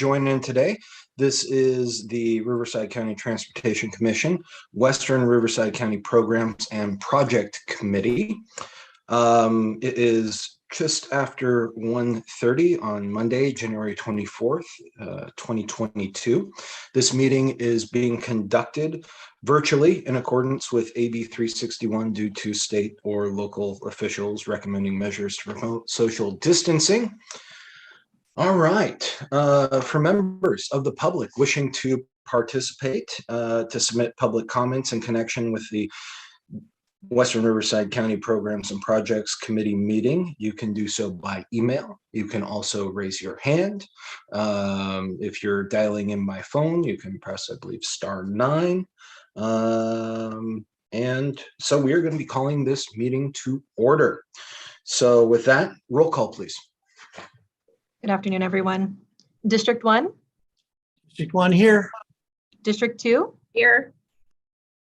joining in today. This is the Riverside County Transportation Commission, Western Riverside County Programs and Project Committee. It is just after 1:30 on Monday, January 24th, 2022. This meeting is being conducted virtually in accordance with AB 361 due to state or local officials recommending measures to promote social distancing. All right, for members of the public wishing to participate, to submit public comments in connection with the Western Riverside County Programs and Projects Committee meeting, you can do so by email. You can also raise your hand. If you're dialing in by phone, you can press, I believe, *9. And so we are going to be calling this meeting to order. So with that, roll call, please. Good afternoon, everyone. District 1? District 1 here. District 2? Here.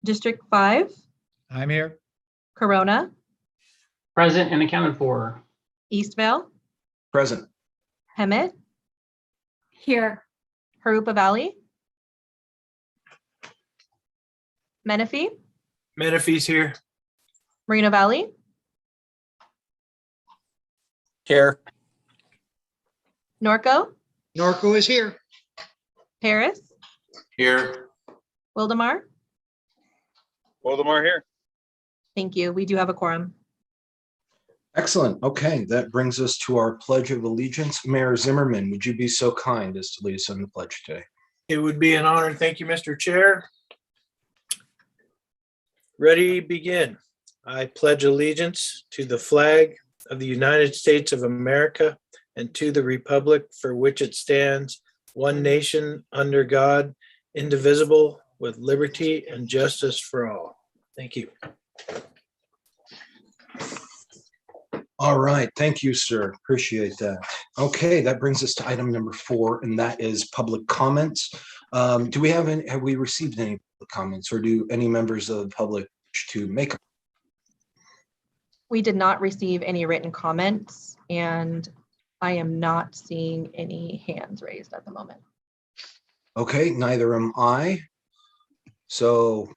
District 5? I'm here. Corona? Present and accounted for. Eastvale? Present. Hemet? Here. Harupa Valley? Menifee? Menifee's here. Moreno Valley? Here. Norco? Norco is here. Paris? Here. Wildemar? Wildemar here. Thank you. We do have a quorum. Excellent. Okay, that brings us to our Pledge of Allegiance. Mayor Zimmerman, would you be so kind as to lead us in the pledge today? It would be an honor. Thank you, Mr. Chair. Ready, begin. I pledge allegiance to the flag of the United States of America and to the republic for which it stands, one nation, under God, indivisible, with liberty and justice for all. Thank you. All right, thank you, sir. Appreciate that. Okay, that brings us to item number 4, and that is public comments. Have we received any public comments, or do any members of the public wish to make? We did not receive any written comments, and I am not seeing any hands raised at the moment. Okay, neither am I. So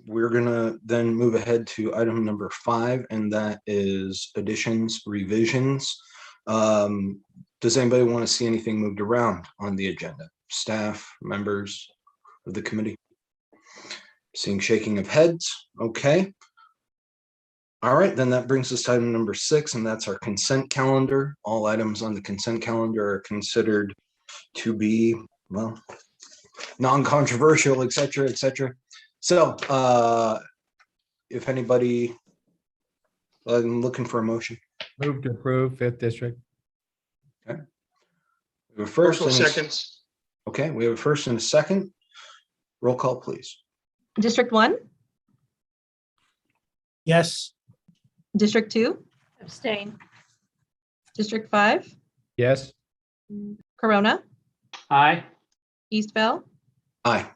we're gonna then move ahead to item number 5, and that is additions, revisions. Does anybody want to see anything moved around on the agenda? Staff, members of the committee? Seeing shaking of heads. Okay. All right, then that brings us to item number 6, and that's our consent calendar. All items on the consent calendar are considered to be, well, non-controversial, et cetera, et cetera. So if anybody, I'm looking for a motion. Move to approve 5th District. Okay. We have a first and Seconds. Okay, we have a first and a second. Roll call, please. District 1? Yes. District 2? Abstain. District 5? Yes. Corona? Aye. Eastvale? Aye.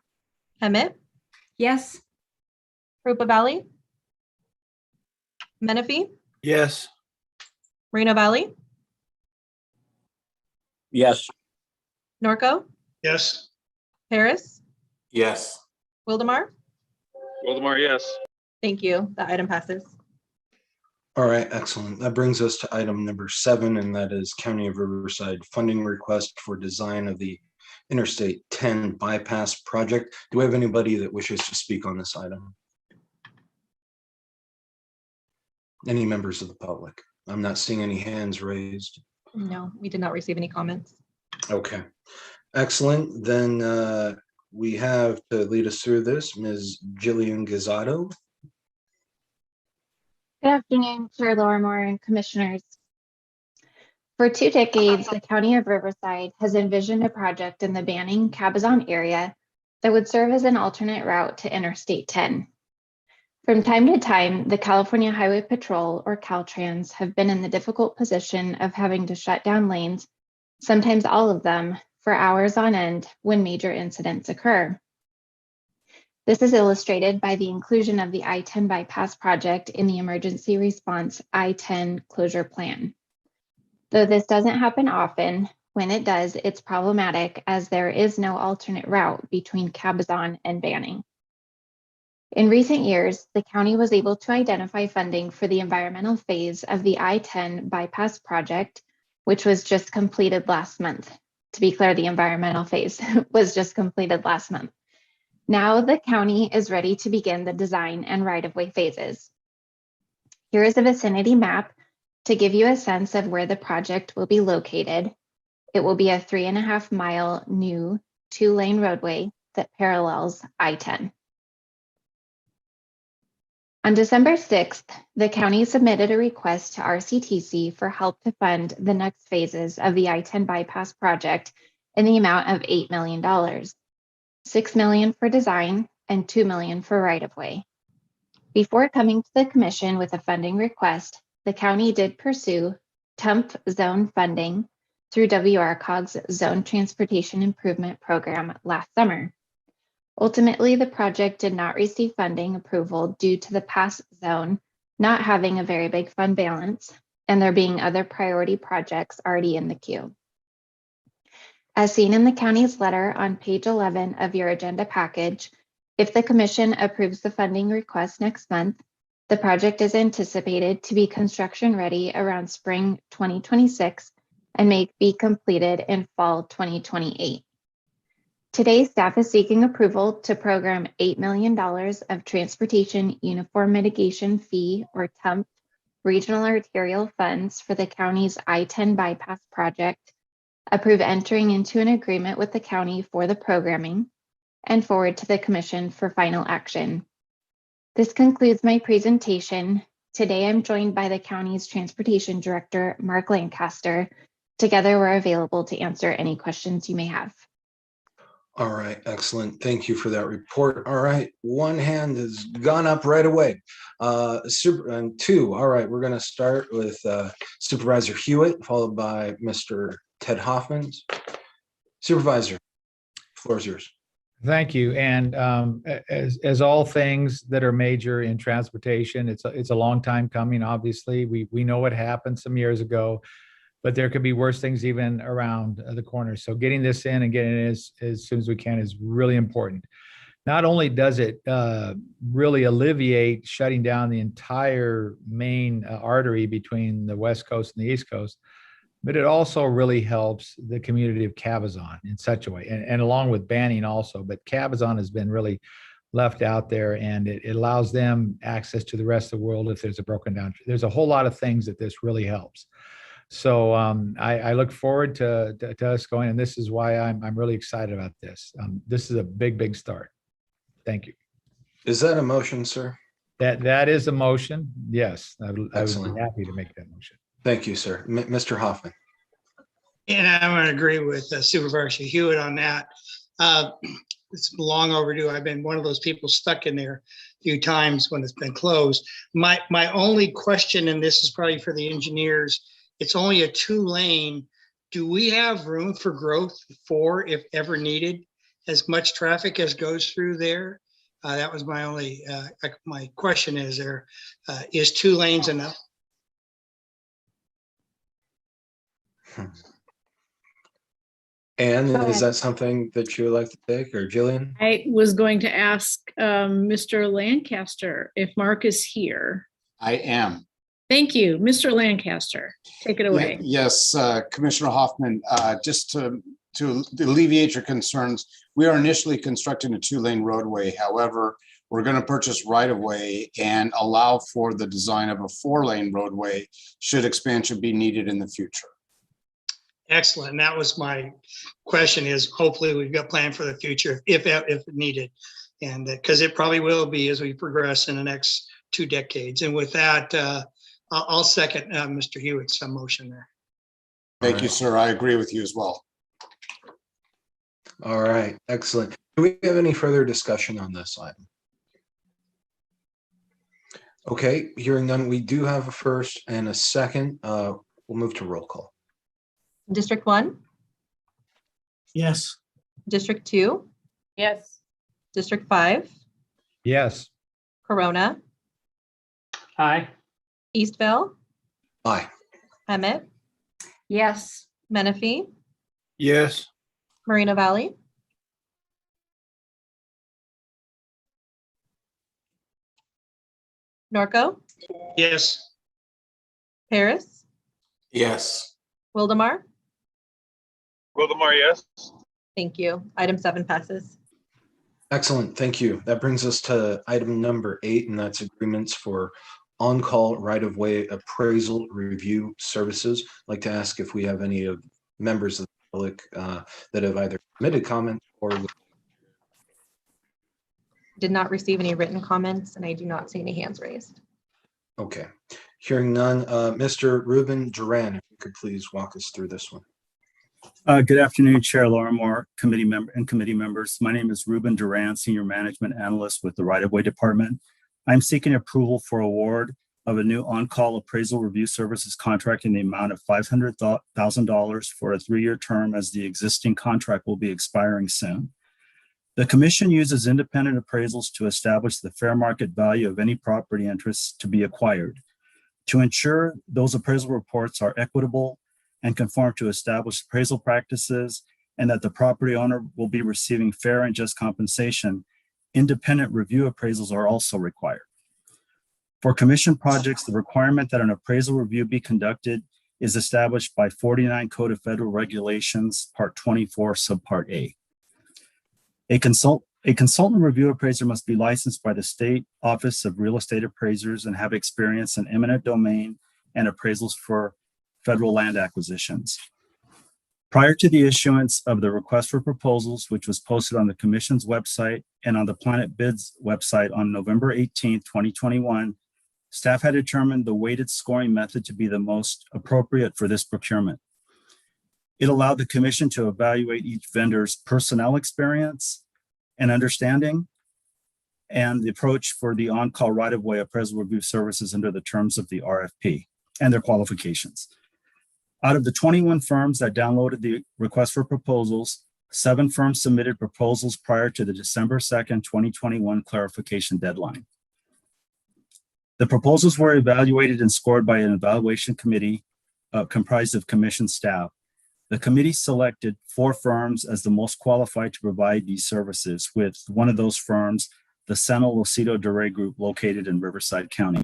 Hemet? Yes. Harupa Valley? Menifee? Yes. Moreno Valley? Yes. Norco? Yes. Paris? Yes. Wildemar? Wildemar, yes. Thank you. The item passes. All right, excellent. That brings us to item number 7, and that is County of Riverside funding request for design of the Interstate 10 bypass project. Do we have anybody that wishes to speak on this item? Any members of the public? I'm not seeing any hands raised. No, we did not receive any comments. Okay, excellent. Then we have to lead us through this, Ms. Jillian Gazzato. Good afternoon, Chair Lorimore and Commissioners. For 2 decades, the County of Riverside has envisioned a project in the Banning-Cabazon area that would serve as an alternate route to Interstate 10. From time to time, the California Highway Patrol, or Caltrans, have been in the difficult position of having to shut down lanes, sometimes all of them, for hours on end when major incidents occur. This is illustrated by the inclusion of the I-10 bypass project in the emergency response I-10 closure plan. Though this doesn't happen often, When it does, it's problematic as there is no alternate route between Cabazon and Banning. In recent years, the county was able to identify funding for the environmental phase of the I-10 bypass project, which was just completed last month. To be clear, the environmental phase was just completed last month. Now the county is ready to begin the design and right-of-way phases. Here is a vicinity map to give you a sense of where the project will be located. It will be a 3.5-mile new 2-lane roadway that parallels I-10. On December 6th, the county submitted a request to RCTC for help to fund the next phases of the I-10 bypass project in the amount of $8 million, $6 million for design and $2 million for right-of-way. Before coming to the commission with a funding request, the county did pursue TEMP zone funding through WRCOG's Zone Transportation Improvement Program last summer. Ultimately, the project did not receive funding approval due to the pass zone not having a very big fund balance and there being other priority projects already in the queue. As seen in the county's letter on page 11 of your agenda package, if the commission approves the funding request next month, the project is anticipated to be construction ready around spring 2026 and may be completed in fall 2028. Today, staff is seeking approval to program $8 million of Transportation Uniform Mitigation Fee, or TEMP, regional arterial funds for the county's I-10 bypass project, approve entering into an agreement with the county for the programming, and forward to the commission for final action. This concludes my presentation. Today, I'm joined by the county's Transportation Director, Mark Lancaster. Together, we're available to answer any questions you may have. All right, excellent. Thank you for that report. All right, one hand has gone up right away. And two, all right, we're going to start with Supervisor Hewitt, followed by Mr. Ted Hoffman. Supervisor, floor is yours. Thank you. And as all things that are major in transportation, it's a long time coming. Obviously, we know what happened some years ago, but there could be worse things even around the corner. So getting this in and getting it as soon as we can is really important. Not only does it really alleviate shutting down the entire main artery between the West Coast and the East Coast, but it also really helps the community of Cabazon in such a way, and along with Banning also. But Cabazon has been really left out there, and it allows them access to the rest of the world if there's a broken down. There's a whole lot of things that this really helps. So I look forward to us going, and this is why I'm really excited about this. This is a big start. Thank you. Is that a motion, sir? That is a motion. Yes, I would Excellent. be happy to make that motion. Thank you, sir. Mr. Hoffman. And I'm going to agree with Supervisor Hewitt on that. It's long overdue. I've been one of those people stuck in there a few times when it's been closed. My only question, and this is probably for the engineers, it's only a 2-lane. Do we have room for growth for, if ever needed, as much traffic as goes through there? That was my only, my question is is 2 lanes enough? And is that something that you would like to take, or Jillian? I was going to ask Mr. Lancaster if Mark is here. I am. Thank you. Mr. Lancaster, take it away. Yes, Commissioner Hoffman, just to alleviate your concerns, we are initially constructing a 2-lane roadway. However, we're going to purchase right-of-way and allow for the design of a 4-lane roadway should expansion be needed in the future. Excellent. And that was my question, is hopefully we've got planned for the future if needed. And because it probably will be as we progress in the next 2 decades. And with that, I'll second Mr. Hewitt's motion there. Thank you, sir. I agree with you as well. All right, excellent. Do we have any further discussion on this item? Okay, hearing none, we do have a first and a second. We'll move to roll call. District 1, Yes. District 2, Yes. District 5, Yes. Corona, Aye. Eastville, Aye. Emmett, Yes. Menifee, Yes. Moreno Valley, Norco, Yes. Paris, Yes. Wildemar. Wildemar, yes. Thank you. Item 7 passes. Excellent, thank you. That brings us to item number 8, and that's agreements for on-call right-of-way appraisal review services. I'd like to ask if we have any of members of the public that have either submitted comments or Did not receive any written comments, and I do not see any hands raised. okay. Hearing none, Mr. Ruben Duran, if you could please walk us through this one. Good afternoon, Chair Larimore, committee member and committee members. My name is Ruben Duran, Senior Management Analyst with the Right-of-Way Department. I'm seeking approval for award of a new on-call appraisal review services contract in the amount of $500,000 for a 3-year term, as the existing contract will be expiring soon. The Commission uses independent appraisals to establish the fair market value of any property interests to be acquired. To ensure those appraisal reports are equitable and conform to established appraisal practices, and that the property owner will be receiving fair and just compensation, independent review appraisals are also required. For commission projects, the requirement that an appraisal review be conducted is established by 49 Code of Federal Regulations, Part 24, Subpart A. A consultant review appraiser must be licensed by the State Office of Real Estate Appraisers and have experience in eminent domain and appraisals for federal land acquisitions. Prior to the issuance of the request for proposals, which was posted on the Commission's website and on the Planet Bids website on November 18, 2021, staff had determined the weighted scoring method to be the most appropriate for this procurement. It allowed the Commission to evaluate each vendor's personnel experience and understanding, and the approach for the on-call right-of-way appraisal review services under the terms of the RFP and their qualifications. Out of the 21 firms that downloaded the request for proposals, 7 firms submitted proposals prior to the December 2nd, 2021 clarification deadline. The proposals were evaluated and scored by an evaluation committee comprised of Commission staff. The committee selected 4 firms as the most qualified to provide these services, with one of those firms, the Seno Lucido Duray Group, located in Riverside County.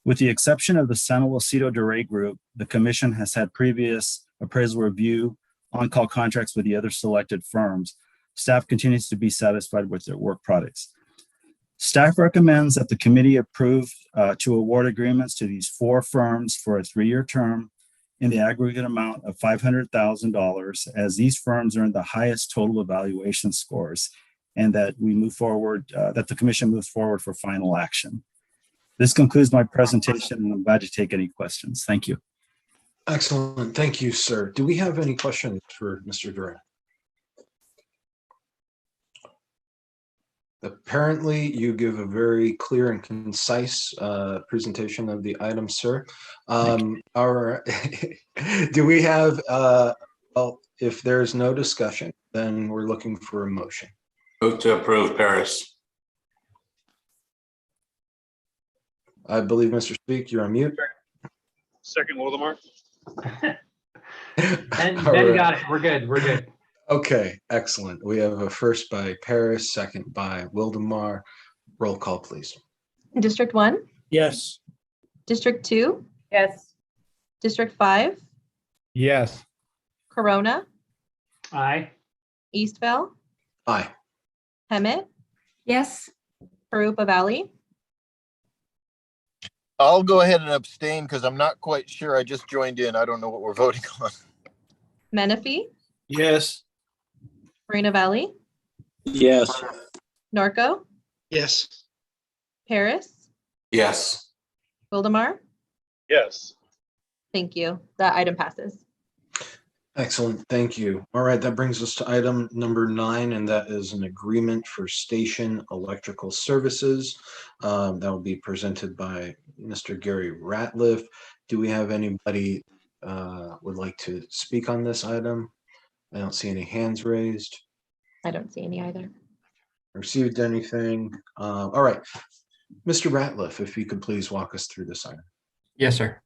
With the exception of the Seno Lucido Duray Group, the Commission has had previous appraisal review on-call contracts with the other selected firms. Staff continues to be satisfied with their work products. Staff recommends that the committee approve to award agreements to these 4 firms for a 3-year term in the aggregate amount of $500,000, as these firms earned the highest total evaluation scores, and that we move forward, that the Commission moves forward for final action. This concludes my presentation, and I'm glad to take any questions. Thank you. Excellent, thank you, sir. Do we have any questions for Mr. Duran? Apparently, you give a very clear and concise presentation of the item, sir. Do we have, well, if there's no discussion, then we're looking for a motion. Move to approve, Paris. I believe, Mr. Speak, you're on mute. Second, Wildemar. Ben All right. got it. We're good. We're good. Okay, excellent. We have a first by Paris, second by Wildemar. Roll call, please. District 1, Yes. District 2, Yes. District 5, Yes. Corona, Aye. Eastvale, Aye. Hemet, Yes. Harupa Valley, I'll go ahead and abstain because I'm not quite sure. I just joined in. I don't know what we're voting on. Menifee, Yes. Moreno Valley, Yes. Norco, Yes. Paris, Yes. Wildemar. Yes. Thank you. That item passes. Excellent, thank you. All right, that brings us to item number 9, and that is an agreement for station electrical services. That will be presented by Mr. Gary Ratliff. Do we have anybody would like to speak on this item? I don't see any hands raised. I don't see any either. Received anything? All right, Mr. Ratliff, if you could please walk us through this item. Yes, sir.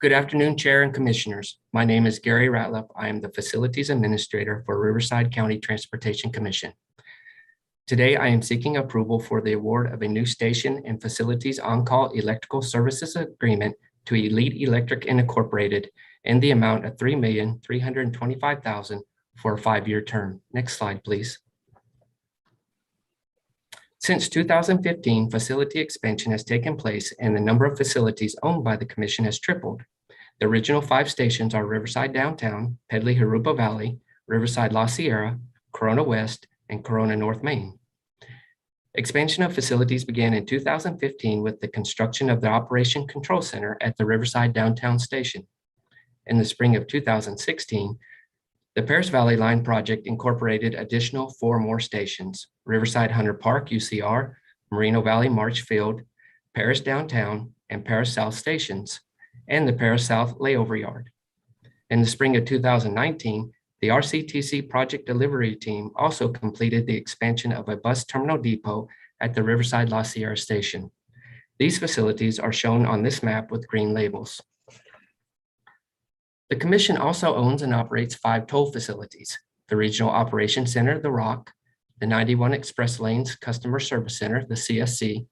Good afternoon, Chair and Commissioners. My name is Gary Ratliff. I am the Facilities Administrator for Riverside County Transportation Commission. Today, I am seeking approval for the award of a new station and facilities on-call electrical services agreement to Elite Electric Incorporated in the amount of $3,325,000 for a 5-year term. Next slide, please. Since 2015, facility expansion has taken place and the number of facilities owned by the Commission has tripled. The original 5 stations are Riverside Downtown, Pedley Jurupa Valley, Riverside La Sierra, Corona West, and Corona North Main. Expansion of facilities began in 2015 with the construction of the Operation Control Center at the Riverside Downtown Station. In the spring of 2016, the Paris Valley Line project incorporated additional 4 more stations: Riverside Hunter Park, UCR, Moreno Valley Marchfield, Paris Downtown, and Paris South stations, and the Paris South layover yard. In the spring of 2019, the RCTC project delivery team also completed the expansion of a bus terminal depot at the Riverside La Sierra station. These facilities are shown on this map with green labels. The Commission also owns and operates 5 toll facilities: the Regional Operations Center, the ROC, the 91 Express Lanes Customer Service Center, the CSC,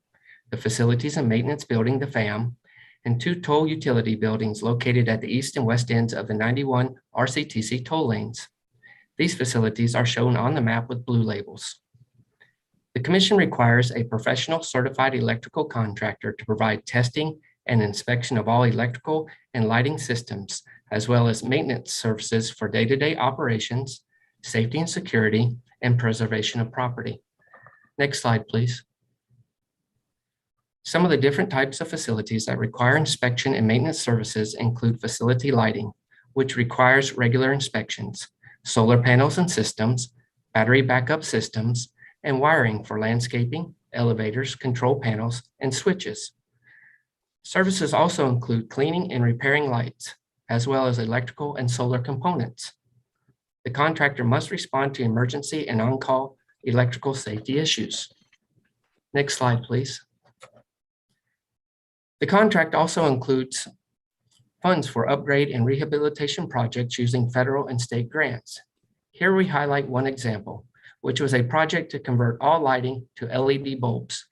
the Facilities and Maintenance Building, the FAM, and 2 toll utility buildings located at the east and west ends of the 91 RCTC toll lanes. These facilities are shown on the map with blue labels. The Commission requires a professional certified electrical contractor to provide testing and inspection of all electrical and lighting systems, as well as maintenance services for day-to-day operations, safety and security, and preservation of property. Next slide, please. Some of the different types of facilities that require inspection and maintenance services include facility lighting, which requires regular inspections, solar panels and systems, battery backup systems, and wiring for landscaping, elevators, control panels, and switches. Services also include cleaning and repairing lights, as well as electrical and solar components. The contractor must respond to emergency and on-call electrical safety issues. Next slide, please. The contract also includes funds for upgrade and rehabilitation projects using federal and state grants. Here we highlight one example, which was a project to convert all lighting to LED bulbs,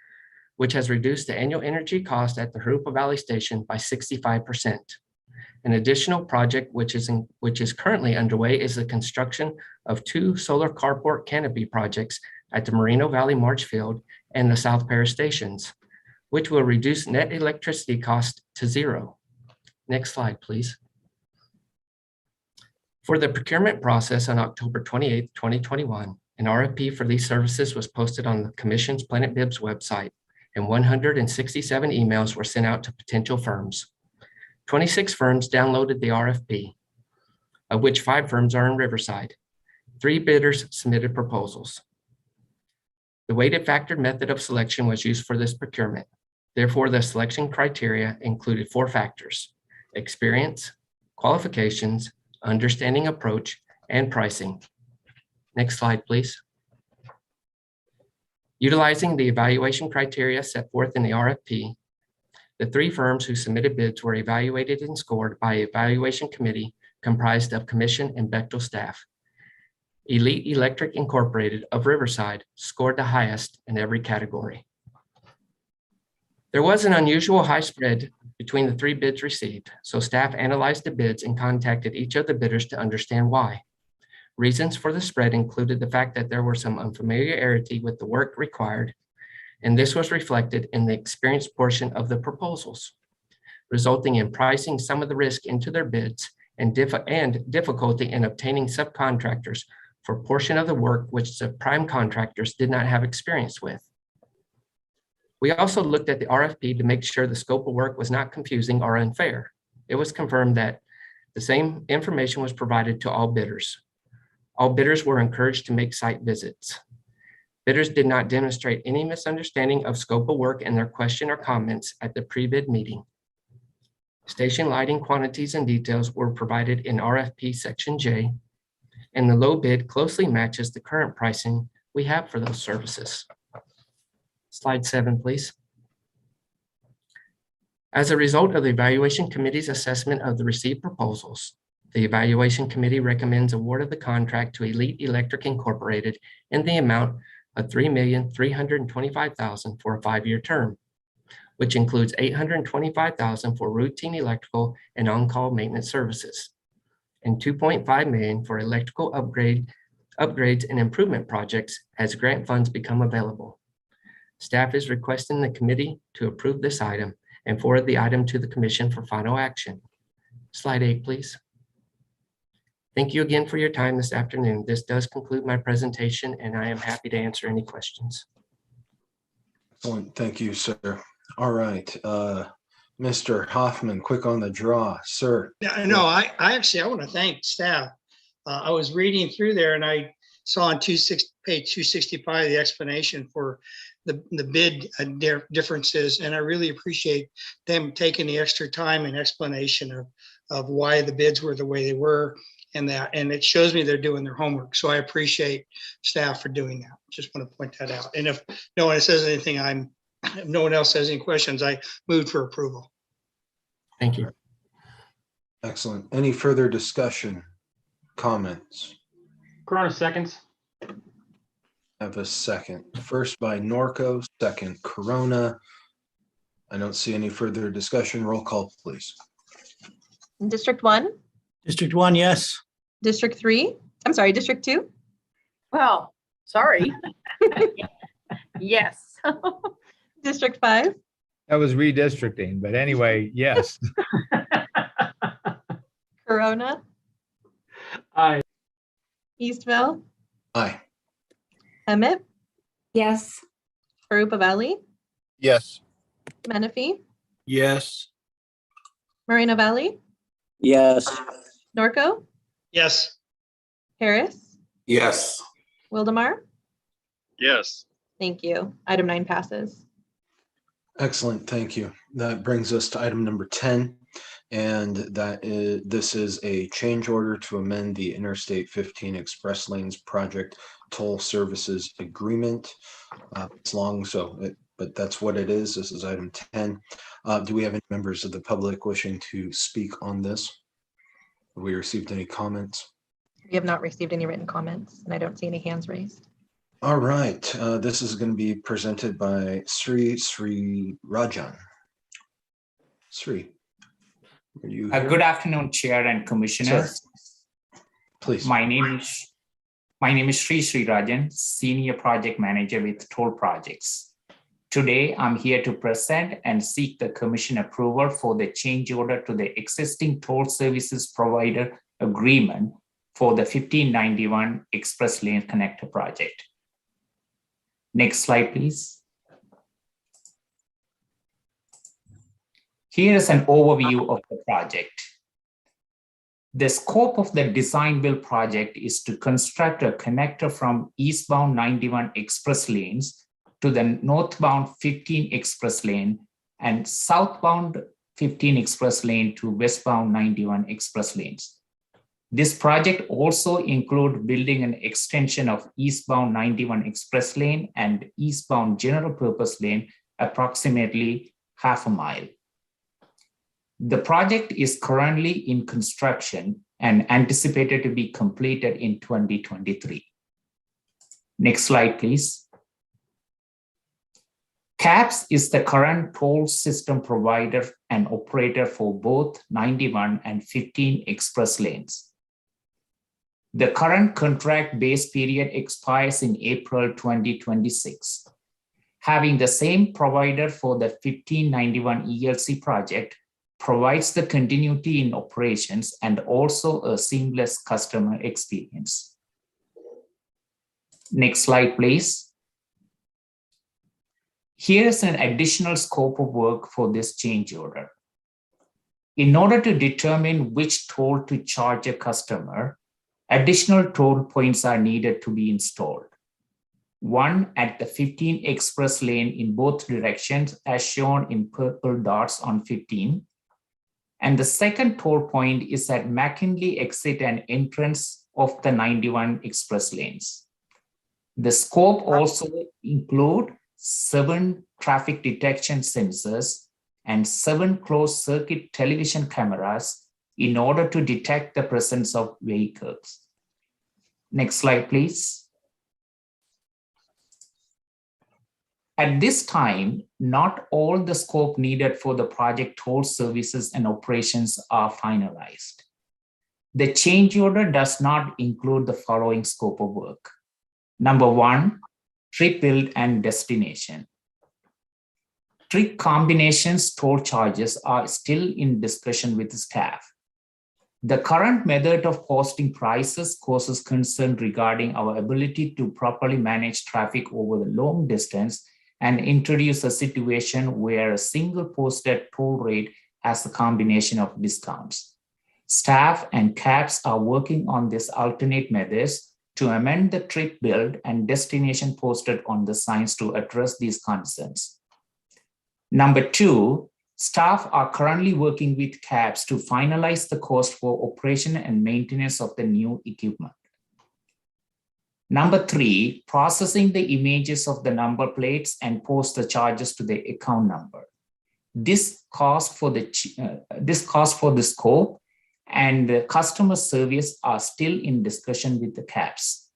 which has reduced the annual energy cost at the Jurupa Valley Station by 65%. An additional project which is currently underway is the construction of 2 solar carport canopy projects at the Moreno Valley Marchfield and the South Paris stations, which will reduce net electricity cost to 0. Next slide, please. For the procurement process on October 28, 2021, an RFP for these services was posted on the Commission's Planet Bibs website, and 167 emails were sent out to potential firms. 26 firms downloaded the RFP, of which 5 firms are in Riverside. 3 bidders submitted proposals. The weighted factored method of selection was used for this procurement. Therefore, the selection criteria included 4 factors: experience, qualifications, understanding approach, and pricing. Next slide, please. Utilizing the evaluation criteria set forth in the RFP, the 3 firms who submitted bids were evaluated and scored by an evaluation committee comprised of Commission and Bechtel staff. Elite Electric Incorporated of Riverside scored the highest in every category. There was an unusual high spread between the 3 bids received, so staff analyzed the bids and contacted each of the bidders to understand why. Reasons for the spread included the fact that there were some unfamiliarity with the work required, and this was reflected in the experience portion of the proposals, resulting in pricing some of the risk into their bids and difficulty in obtaining subcontractors for a portion of the work which the prime contractors did not have experience with. We also looked at the RFP to make sure the scope of work was not confusing or unfair. It was confirmed that the same information was provided to all bidders. All bidders were encouraged to make site visits. Bidders did not demonstrate any misunderstanding of scope of work in their question or comments at the pre-bid meeting. Station lighting quantities and details were provided in RFP Section J, and the low bid closely matches the current pricing we have for those services. Slide 7, please. As a result of the Evaluation Committee's assessment of the received proposals, the Evaluation Committee recommends award of the contract to Elite Electric Incorporated in the amount of $3,325,000 for a 5-year term, which includes $825,000 for routine electrical and on-call maintenance services, and $2.5 million for electrical upgrades and improvement projects as grant funds become available. Staff is requesting the committee to approve this item and forward the item to the commission for final action. Slide 8, please. Thank you again for your time this afternoon. This does conclude my presentation, and I am happy to answer any questions. Excellent. Thank you, sir. All right. Mr. Hoffman, quick on the draw, sir. No, I want to thank staff. I was reading through there and I saw on page 265 the explanation for the bid differences, and I really appreciate them taking the extra time and explanation of why the bids were the way they were, and it shows me they're doing their homework. So I appreciate staff for doing that. Just want to point that out. And if no one says anything, if no one else has any questions, I moved for approval. Thank you. Excellent. Any further discussion, comments? Corona seconds. Have a second. First by Norco, second Corona. I don't see any further discussion. Roll call, please. District 1, District 1, yes. District 3, I'm sorry, District 2, Well, sorry. Yes. District 5, That was redistricting, but anyway, yes. Corona, Aye. Eastville, Aye. Emmett, Yes. Arupa Valley, Yes. Menifee, Yes. Moreno Valley, Yes. Norco, Yes. Harris, Yes. Wildemar. Yes. Thank you. Item 9 passes. Excellent. Thank you. That brings us to item number 10. And this is a change order to amend the Interstate 15 Express Lanes Project Toll Services Agreement. It's long, but that's what it is. This is item 10. Do we have any members of the public wishing to speak on this? Have we received any comments? We have not received any written comments, and I don't see any hands raised. All right. This is going to be presented by Sri Rajan. Sri. Are you here? Good afternoon, Chair and Commissioners. Sir, please. My name is Sri Rajan, Senior Project Manager with Toll Projects. Today, I'm here to present and seek the Commission approval for the change order to the existing toll services provider agreement for the 1591 Express Lane Connector project. Next slide, please. Here is an overview of the project. The scope of the design build project is to construct a connector from eastbound 91 express lanes to the northbound 15 express lane and southbound 15 express lane to westbound 91 express lanes. This project also includes building an extension of eastbound 91 express lane and eastbound general purpose lane approximately half a mile. The project is currently in construction and anticipated to be completed in 2023. Next slide, please. CAPS is the current toll system provider and operator for both 91 and 15 express lanes. The current contract base period expires in April 2026. Having the same provider for the 1591 ELC project provides the continuity in operations and also a seamless customer experience. Next slide, please. Here's an additional scope of work for this change order. In order to determine which toll to charge a customer, additional toll points are needed to be installed. One at the 15 express lane in both directions as shown in purple dots on 15. And the second toll point is at McKinley exit and entrance of the 91 express lanes. The scope also includes 7 traffic detection sensors and 7 closed circuit television cameras in order to detect the presence of vehicles. Next slide, please. At this time, not all the scope needed for the project toll services and operations are finalized. The change order does not include the following scope of work. Number 1, trip build and destination. Trip combinations toll charges are still in discussion with staff. The current method of posting prices causes concern regarding our ability to properly manage traffic over the long distance and introduce a situation where a single posted toll rate has a combination of discounts. Staff and CAPS are working on these alternate methods to amend the trip build and destination posted on the signs to address these concerns. Number 2, staff are currently working with CAPS to finalize the cost for operation and maintenance of the new equipment. Number 3, processing the images of the number plates and post the charges to the account number. This cost for the scope and the customer service are still in discussion with the CAPS.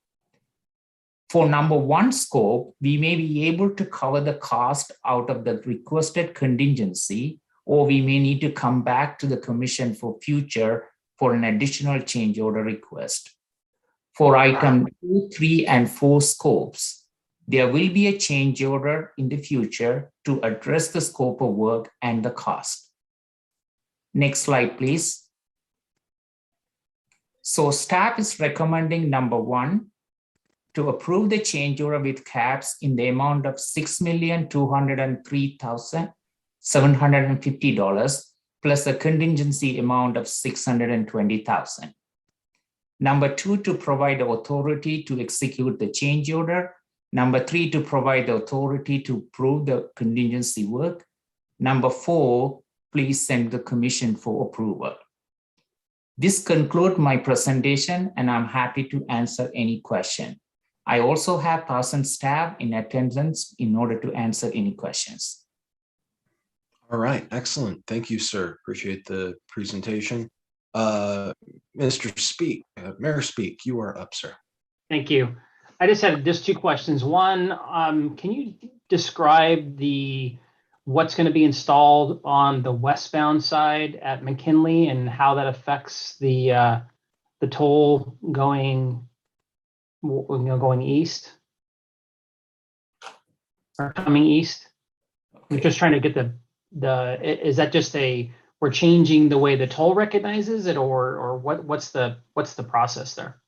For number 1 scope, we may be able to cover the cost out of the requested contingency, or we may need to come back to the commission for future for an additional change order request. For item 2, 3, and 4 scopes, there will be a change order in the future to address the scope of work and the cost. Next slide, please. So staff is recommending number 1, to approve the change order with CAPS in the amount of $6,203,750 plus a contingency amount of $620,000. Number 2, to provide the authority to execute the change order. Number 3, to provide the authority to approve the contingency work. Number 4, please send the commission for approval. This concludes my presentation, and I'm happy to answer any question. I also have person staff in attendance in order to answer any questions. All right, excellent. Thank you, sir. Appreciate the presentation. Mr. Speak, Mayor Speak, you are up, sir. Thank you. I just had 2 questions. One, can you describe what's going to be installed on the westbound side at McKinley and how that affects the toll going east or coming east? We're just trying to get is that just we're changing the way the toll recognizes it, or what's the process there?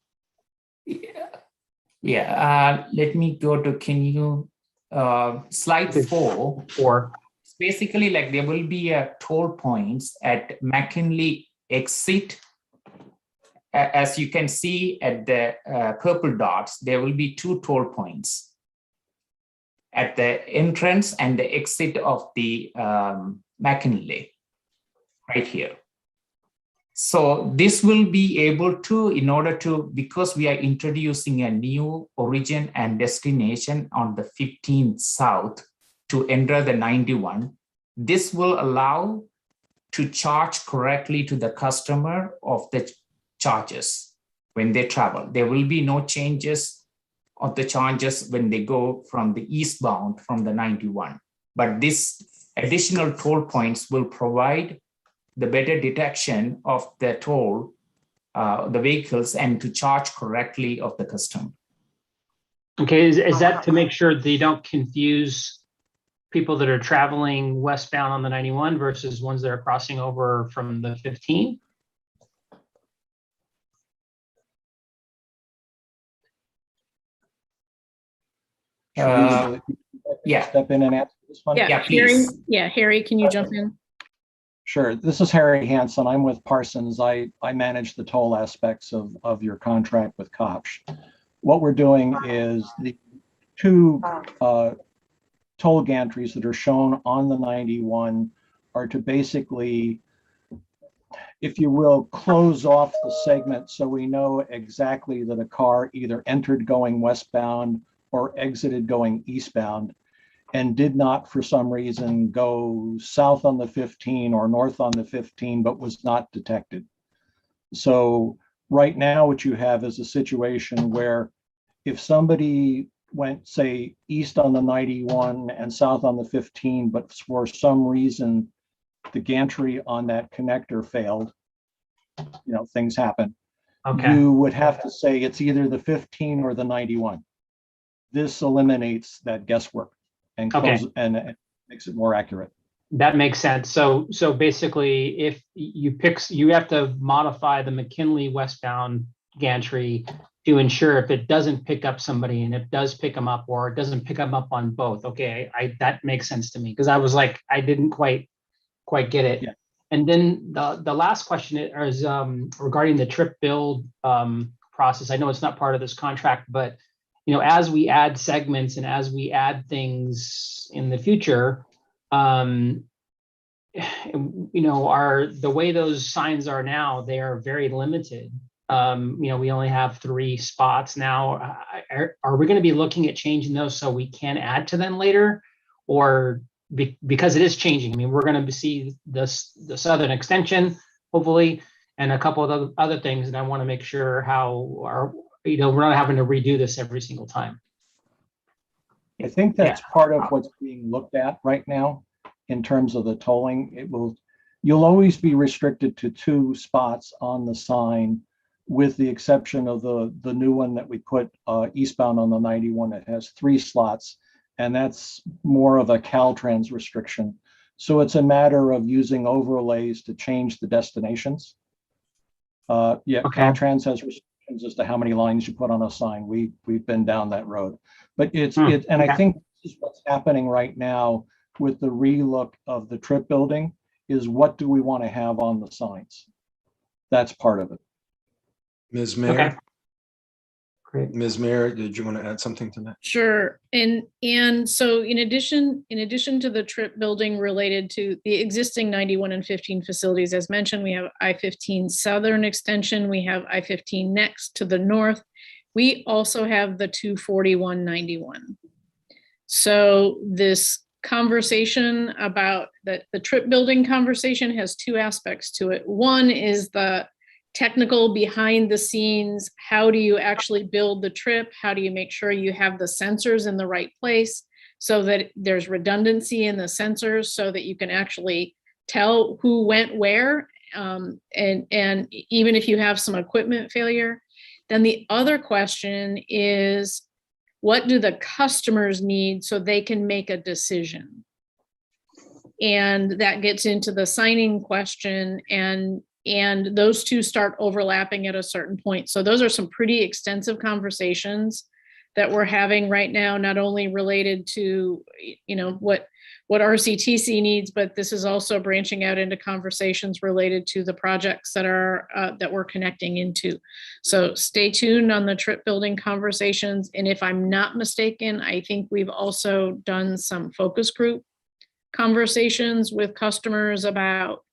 Yeah, let me go to, can you, slide 4. It's basically like there will be a toll points at McKinley exit. As you can see at the purple dots, there will be 2 toll points at the entrance and the exit of the McKinley, right here. So this will be able to, in order to, because we are introducing a new origin and destination on the 15th South to enter the 91, this will allow to charge correctly to the customer of the charges when they travel. There will be no changes of the charges when they go from the eastbound from the 91. But this additional toll points will provide the better detection of the toll, the vehicles, and to charge correctly of the customer. Okay, is that to make sure they don't confuse people that are traveling westbound on the 91 versus ones that are crossing over from the 15? Yeah. Step in and answer this one? Yeah, Harry, Harry, can you jump in? Sure. This is Harry Hansen. I'm with Parsons. I manage the toll aspects of your contract with Kopsch. What we're doing is the 2 toll gantries that are shown on the 91 are to basically, if you will, close off the segment so we know exactly that a car either entered going westbound or exited going eastbound. and did not, for some reason, go south on the 15 or north on the 15, but was not detected. So right now, what you have is a situation where if somebody went, say, east on the 91 and south on the 15, but for some reason, the gantry on that connector failed, things happen. Okay. You would have to say it's either the 15 or the 91. This eliminates that guesswork and and makes it more accurate. That makes sense. So basically, if you have to modify the McKinley westbound gantry to ensure if it doesn't pick up somebody and it does pick them up, or it doesn't pick them up on both. Okay, that makes sense to me, because I was like, I didn't quite get it. Yeah. And then the last question is regarding the trip build process. I know it's not part of this contract, but as we add segments and as we add things in the future, the way those signs are now, they are very limited. We only have 3 spots now. Are we going to be looking at changing those so we can add to them later, or because it is changing? I mean, we're going to see the southern extension, hopefully, and a couple of other things, and I want to make sure we're not having to redo this every single time. I think that's part of what's being looked at right now in terms of the tolling. You'll always be restricted to 2 spots on the sign, with the exception of the new one that we put eastbound on the 91. It has 3 slots, and that's more of a Caltrans restriction. So it's a matter of using overlays to change the destinations. Caltrans has restrictions as to how many lines you put on a sign. We've been down that road, but I think this is what's happening right now with the relook of the trip building, is what do we want to have on the signs? That's part of it. Ms. Mayor. Okay. Great. Ms. Mayor, did you want to add something to that? Sure. And so in addition to the trip building related to the existing 91 and 15 facilities, as mentioned, we have I-15 Southern Extension, we have I-15 next to the north. We also have the 241-91. So this conversation about the trip building conversation has 2 aspects to it. One is the technical behind the scenes. How do you actually build the trip? How do you make sure you have the sensors in the right place so that there's redundancy in the sensors, so that you can actually tell who went where, and even if you have some equipment failure. Then the other question is, what do the customers need so they can make a decision? And that gets into the signing question, and those 2 start overlapping at a certain point. So those are some pretty extensive conversations that we're having right now, not only related to, what RCTC needs, but this is also branching out into conversations related to the projects that we're connecting into. So stay tuned on the trip building conversations. And if I'm not mistaken, I think we've also done some focus group conversations with customers about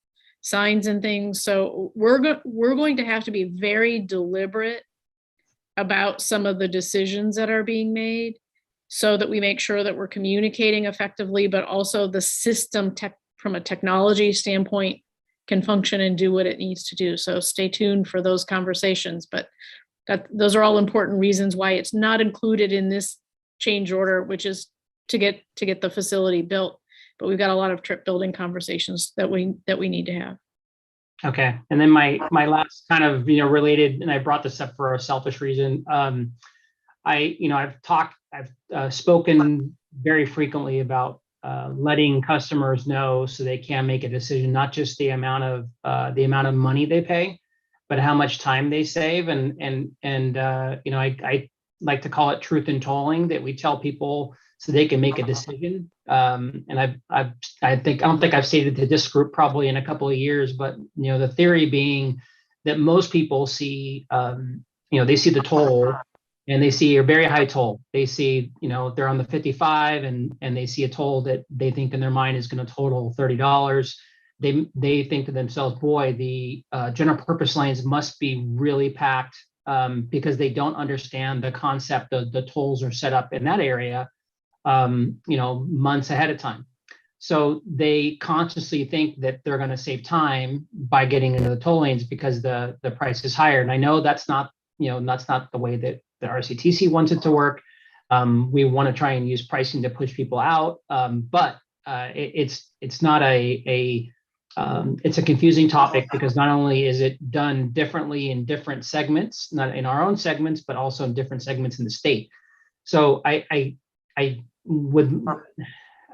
signs and things. So we're going to have to be very deliberate about some of the decisions that are being made, so that we make sure that we're communicating effectively, but also the system from a technology standpoint can function and do what it needs to do. So stay tuned for those conversations, but those are all important reasons why it's not included in this change order, which is to get the facility built. But we've got a lot of trip building conversations that we need to have. Okay. And then my last kind of, related, and I brought this up for a selfish reason. I've spoken very frequently about letting customers know so they can make a decision, not just the amount of money they pay, but how much time they save. I like to call it truth in tolling, that we tell people so they can make a decision. And I don't think I've stated to this group probably in a couple of years, but the theory being that most people see, they see the toll and they see a very high toll. They see, they're on the 55 and they see a toll that they think in their mind is going to total $30. They think to themselves, boy, the general purpose lanes must be really packed, because they don't understand the concept of the tolls are set up in that area months ahead of time. So they consciously think that they're going to save time by getting into the toll lanes because the price is higher. And I know that's not the way that the RCTC wants it to work. We want to try and use pricing to push people out, but it's not it's a confusing topic because not only is it done differently in different segments, not in our own segments, but also in different segments in the state. So I would.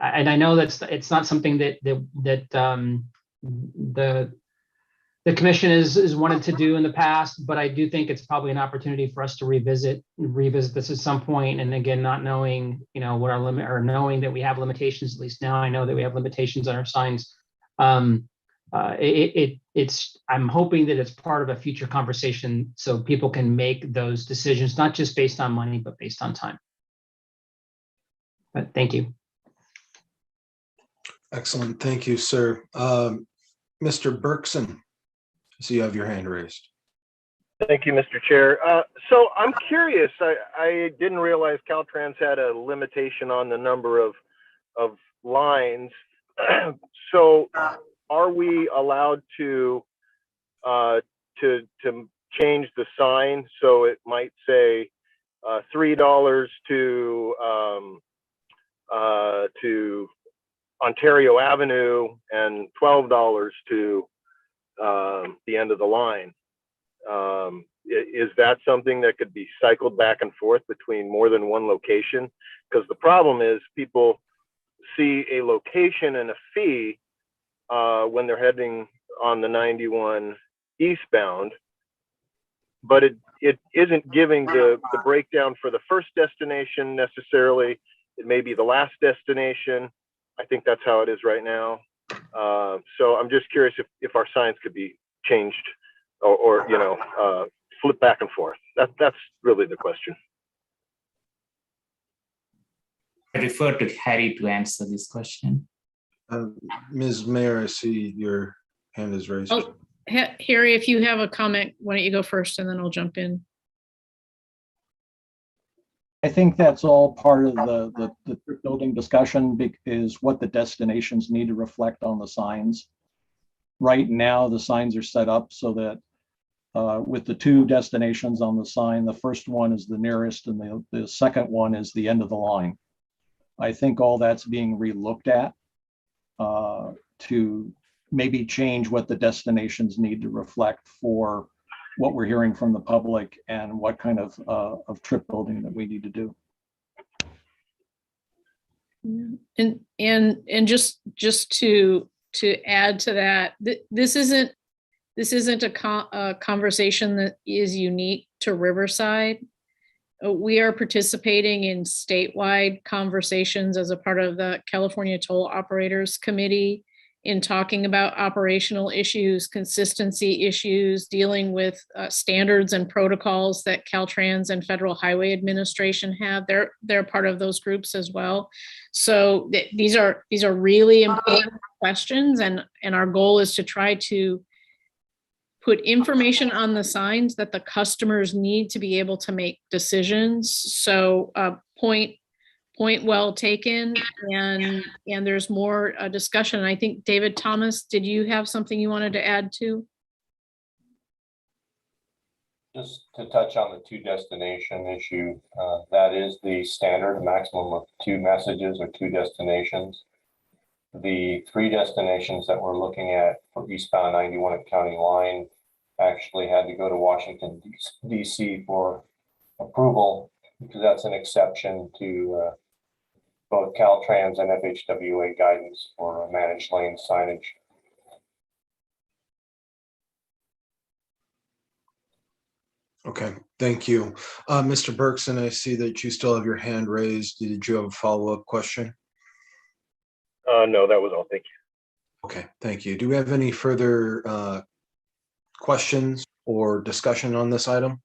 And I know it's not something that the commission is wanted to do in the past, but I do think it's probably an opportunity for us to revisit this at some point. And again, not knowing what our limit, or knowing that we have limitations. At least now I know that we have limitations on our signs. I'm hoping that it's part of a future conversation so people can make those decisions, not just based on money, but based on time. But thank you. Excellent. Thank you, sir. Mr. Berkson, I see you have your hand raised. Thank you, Mr. Chair. So I'm curious, I didn't realize Caltrans had a limitation on the number of lines. So are we allowed to change the sign so it might say $3 to Ontario Avenue and $12 to the end of the line? Is that something that could be cycled back and forth between more than one location? Because the problem is people see a location and a fee when they're heading on the 91 eastbound, but it isn't giving the breakdown for the first destination necessarily. It may be the last destination. I think that's how it is right now. So I'm just curious if our signs could be changed or flip back and forth. That's really the question. I refer to Harry to answer this question. Ms. Mayor, I see your hand is raised. Oh, Harry, if you have a comment, why don't you go first and then I'll jump in. I think that's all part of the trip building discussion, is what the destinations need to reflect on the signs. Right now, the signs are set up so that with the two destinations on the sign, the first one is the nearest and the second one is the end of the line. I think all that's being re-looked at to maybe change what the destinations need to reflect for what we're hearing from the public and what kind of trip building that we need to do. And just to add to that, this isn't a conversation that is unique to Riverside. We are participating in statewide conversations as a part of the California Toll Operators Committee in talking about operational issues, consistency issues, dealing with standards and protocols that Caltrans and Federal Highway Administration have. They're part of those groups as well. So these are really important questions, and our goal is to try to put information on the signs that the customers need to be able to make decisions. So point well taken, and there's more discussion. I think David Thomas, did you have something you wanted to add to? Just to touch on the two destination issue, that is the standard maximum of 2 messages or 2 destinations. The 3 destinations that we're looking at for eastbound 91 at County Line actually had to go to Washington, D.C. for approval, because that's an exception to both Caltrans and FHWA guidance for managed lane signage. Okay, thank you. Mr. Berkson, I see that you still have your hand raised. Did you have a follow-up question? No, that was all. Thank you. Okay, thank you. Do we have any further questions or discussion on this item?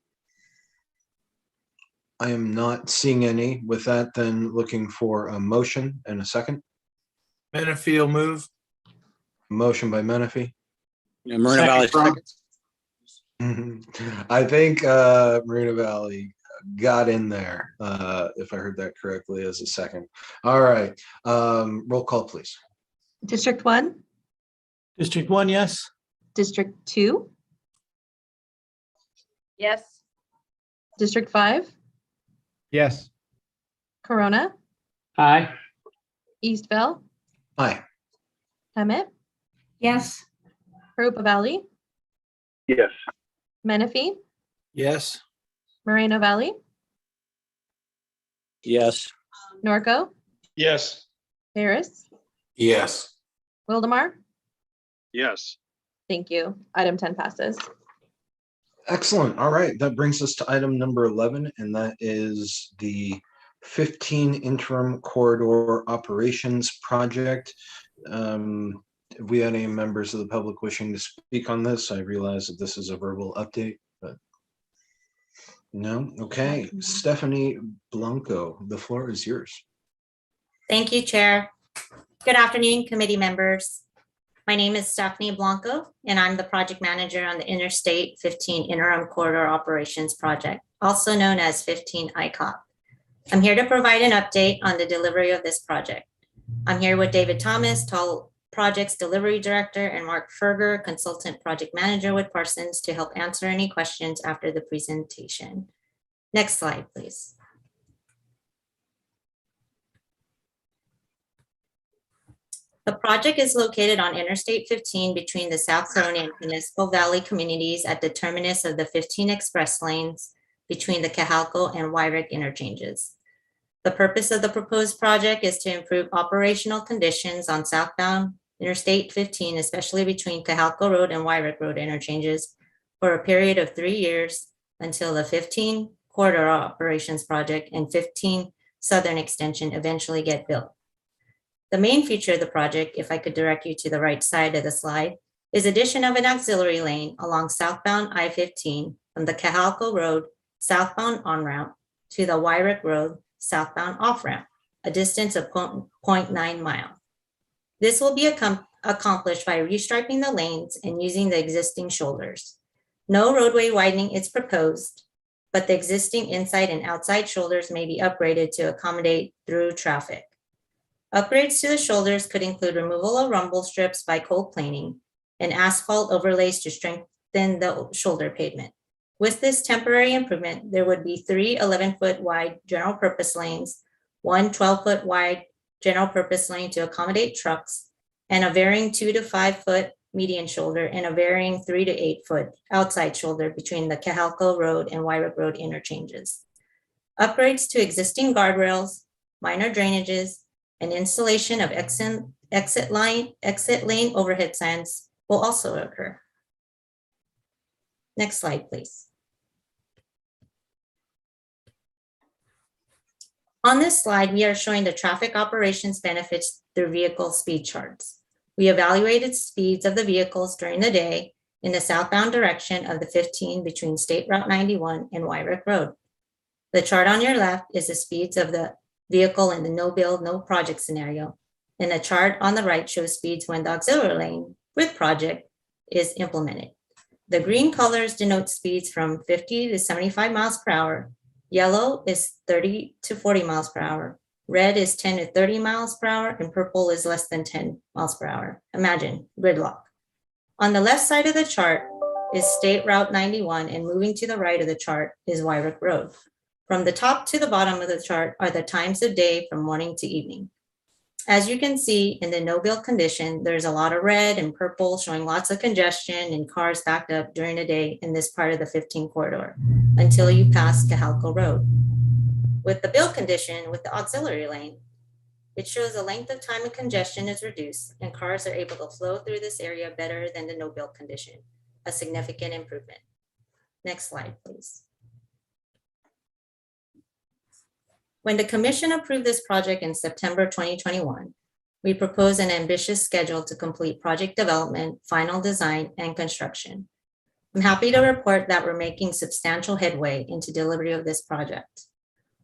I am not seeing any. With that, then looking for a motion and a second. Menifee will move. Motion by Menifee. Yeah, Marina Valley seconds. I think Marina Valley got in there, if I heard that correctly as a second. All right, roll call, please. District 1, District 1, yes. District 2, Yes. District 5, Yes. Corona, Aye. Eastville, Aye. Hemet, Yes. Carupa Valley, Yes. Menifee, Yes. Moreno Valley, Yes. Norco, Yes. Harris, Yes. Wildemar. Yes. Thank you. Item 10 passes. Excellent. All right, that brings us to item number 11, and that is the 15 interim corridor operations project. If we had any members of the public wishing to speak on this, I realize that this is a verbal update, but no. Okay, Stephanie Blanco, the floor is yours. Thank you, Chair. Good afternoon, committee members. My name is Stephanie Blanco, and I'm the project manager on the Interstate 15 Interim Corridor Operations Project, also known as 15 ICOP. I'm here to provide an update on the delivery of this project. I'm here with David Thomas, Toll Projects Delivery Director, and Mark Ferger, Consultant Project Manager with Parsons, to help answer any questions after the presentation. Next slide, please. The project is located on Interstate 15 between the South Corona and Municipal Valley communities at the terminus of the 15 express lanes between the Cajalco and Wyrick interchanges. The purpose of the proposed project is to improve operational conditions on southbound Interstate 15, especially between Cajalco Road and Wyrick Road interchanges, for a period of 3 years until the 15 corridor operations project and 15 southern extension eventually get built. The main feature of the project, if I could direct you to the right side of the slide, is addition of an auxiliary lane along southbound I-15 from the Cajalco Road southbound on-ramp to the Wyrick Road southbound off-ramp, a distance of 0.9 mile. This will be accomplished by restriping the lanes and using the existing shoulders. No roadway widening is proposed, but the existing inside and outside shoulders may be upgraded to accommodate through traffic. Upgrades to the shoulders could include removal of rumble strips by cold planing and asphalt overlays to strengthen the shoulder pavement. With this temporary improvement, there would be 3 11-foot wide general purpose lanes, 1 12-foot wide general purpose lane to accommodate trucks, and a varying 2 to 5 foot median shoulder and a varying 3 to 8 foot outside shoulder between the Cajalco Road and Wyrick Road interchanges. Upgrades to existing guardrails, minor drainages, and installation of exit lane overhead signs will also occur. Next slide, please. On this slide, we are showing the traffic operations benefits through vehicle speed charts. We evaluated speeds of the vehicles during the day in the southbound direction of the 15 between State Route 91 and Wyrick Road. The chart on your left is the speeds of the vehicle in the no build, no project scenario. And the chart on the right shows speeds when the auxiliary lane with project is implemented. The green colors denote speeds from 50 to 75 miles per hour. Yellow is 30 to 40 miles per hour. Red is 10 to 30 miles per hour, and purple is less than 10 miles per hour. Imagine gridlock. On the left side of the chart is State Route 91, and moving to the right of the chart is Wyrick Road. From the top to the bottom of the chart are the times of day from morning to evening. As you can see in the no-build condition, there's a lot of red and purple showing lots of congestion and cars backed up during the day in this part of the 15 corridor until you pass Cajalco Road. With the build condition with the auxiliary lane, it shows the length of time of congestion is reduced and cars are able to flow through this area better than the no-build condition, a significant improvement. Next slide, please. When the commission approved this project in September 2021, we proposed an ambitious schedule to complete project development, final design, and construction. I'm happy to report that we're making substantial headway into delivery of this project.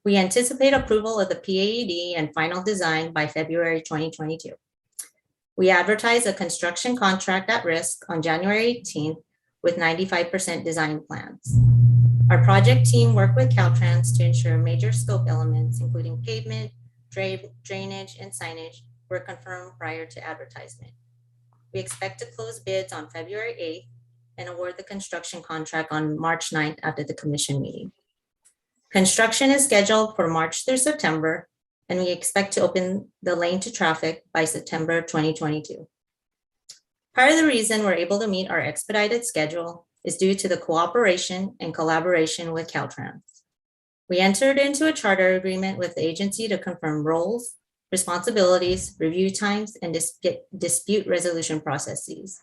We anticipate approval of the PAED and final design by February 2022. We advertised a construction contract at risk on January 18th with 95% design plans. Our project team worked with Caltrans to ensure major scope elements, including pavement, drainage, and signage, were confirmed prior to advertisement. We expect to close bids on February 8th and award the construction contract on March 9th after the commission meeting. Construction is scheduled for March through September, and we expect to open the lane to traffic by September 2022. Part of the reason we're able to meet our expedited schedule is due to the cooperation and collaboration with Caltrans. We entered into a charter agreement with the agency to confirm roles, responsibilities, review times, and dispute resolution processes.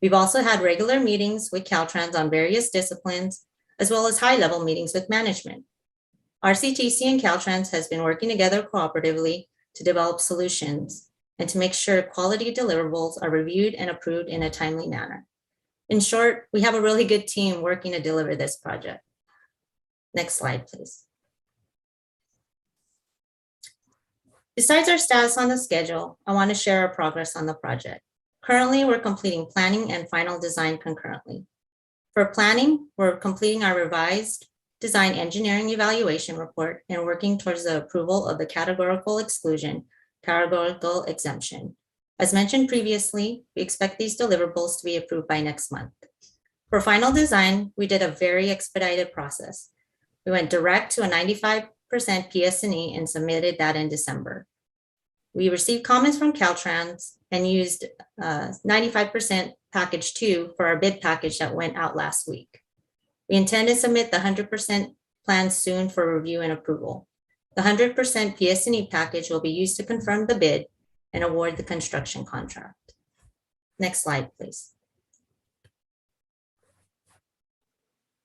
We've also had regular meetings with Caltrans on various disciplines, as well as high-level meetings with management. RCTC and Caltrans has been working together cooperatively to develop solutions and to make sure quality deliverables are reviewed and approved in a timely manner. In short, we have a really good team working to deliver this project. Next slide, please. Besides our status on the schedule, I want to share our progress on the project. Currently, we're completing planning and final design concurrently. For planning, we're completing our revised design engineering evaluation report and working towards the approval of the categorical exclusion, categorical exemption. As mentioned previously, we expect these deliverables to be approved by next month. For final design, we did a very expedited process. We went direct to a 95% PS&E and submitted that in December. We received comments from Caltrans and used 95% package 2 for our bid package that went out last week. We intend to submit the 100% plan soon for review and approval. The 100% PS&E package will be used to confirm the bid and award the construction contract. Next slide, please.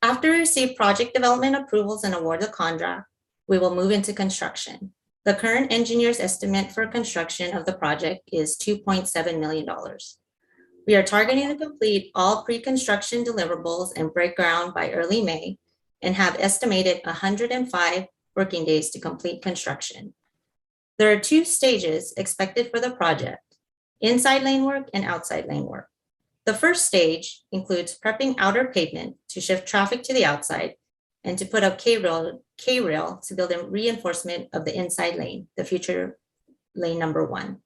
After we receive project development approvals and award the contract, we will move into construction. The current engineer's estimate for construction of the project is $2.7 million. We are targeting to complete all pre-construction deliverables and break ground by early May and have estimated 105 working days to complete construction. There are 2 stages expected for the project: inside lane work and outside lane work. The first stage includes prepping outer pavement to shift traffic to the outside and to put up K-rail to build a reinforcement of the inside lane, the future lane number 1.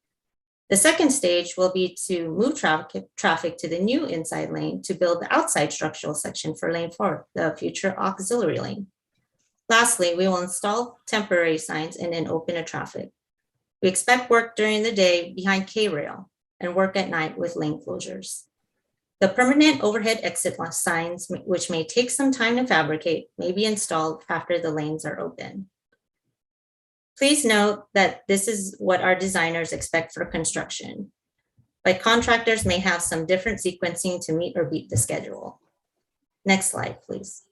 The second stage will be to move traffic to the new inside lane to build the outside structural section for lane 4, the future auxiliary lane. Lastly, we will install temporary signs and then open to traffic. We expect work during the day behind K-rail and work at night with lane closures. The permanent overhead exit signs, which may take some time to fabricate, may be installed after the lanes are open. Please note that this is what our designers expect for construction, but contractors may have some different sequencing to meet or beat the schedule. Next slide, please.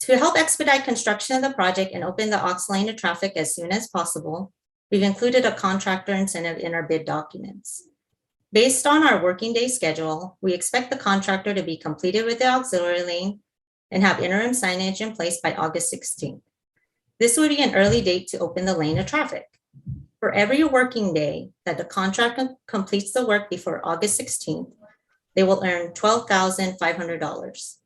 To help expedite construction of the project and open the aux lane to traffic as soon as possible, we've included a contractor incentive in our bid documents. Based on our working day schedule, we expect the contractor to be completed with the auxiliary lane and have interim signage in place by August 16th. This would be an early date to open the lane to traffic. For every working day that the contractor completes the work before August 16th, they will earn $12,500.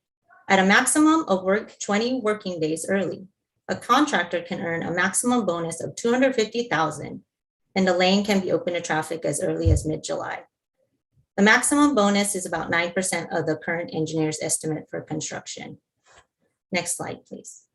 At a maximum of 20 working days early, a contractor can earn a maximum bonus of $250,000, and the lane can be open to traffic as early as mid-July. The maximum bonus is about 9% of the current engineer's estimate for construction. Next slide, please.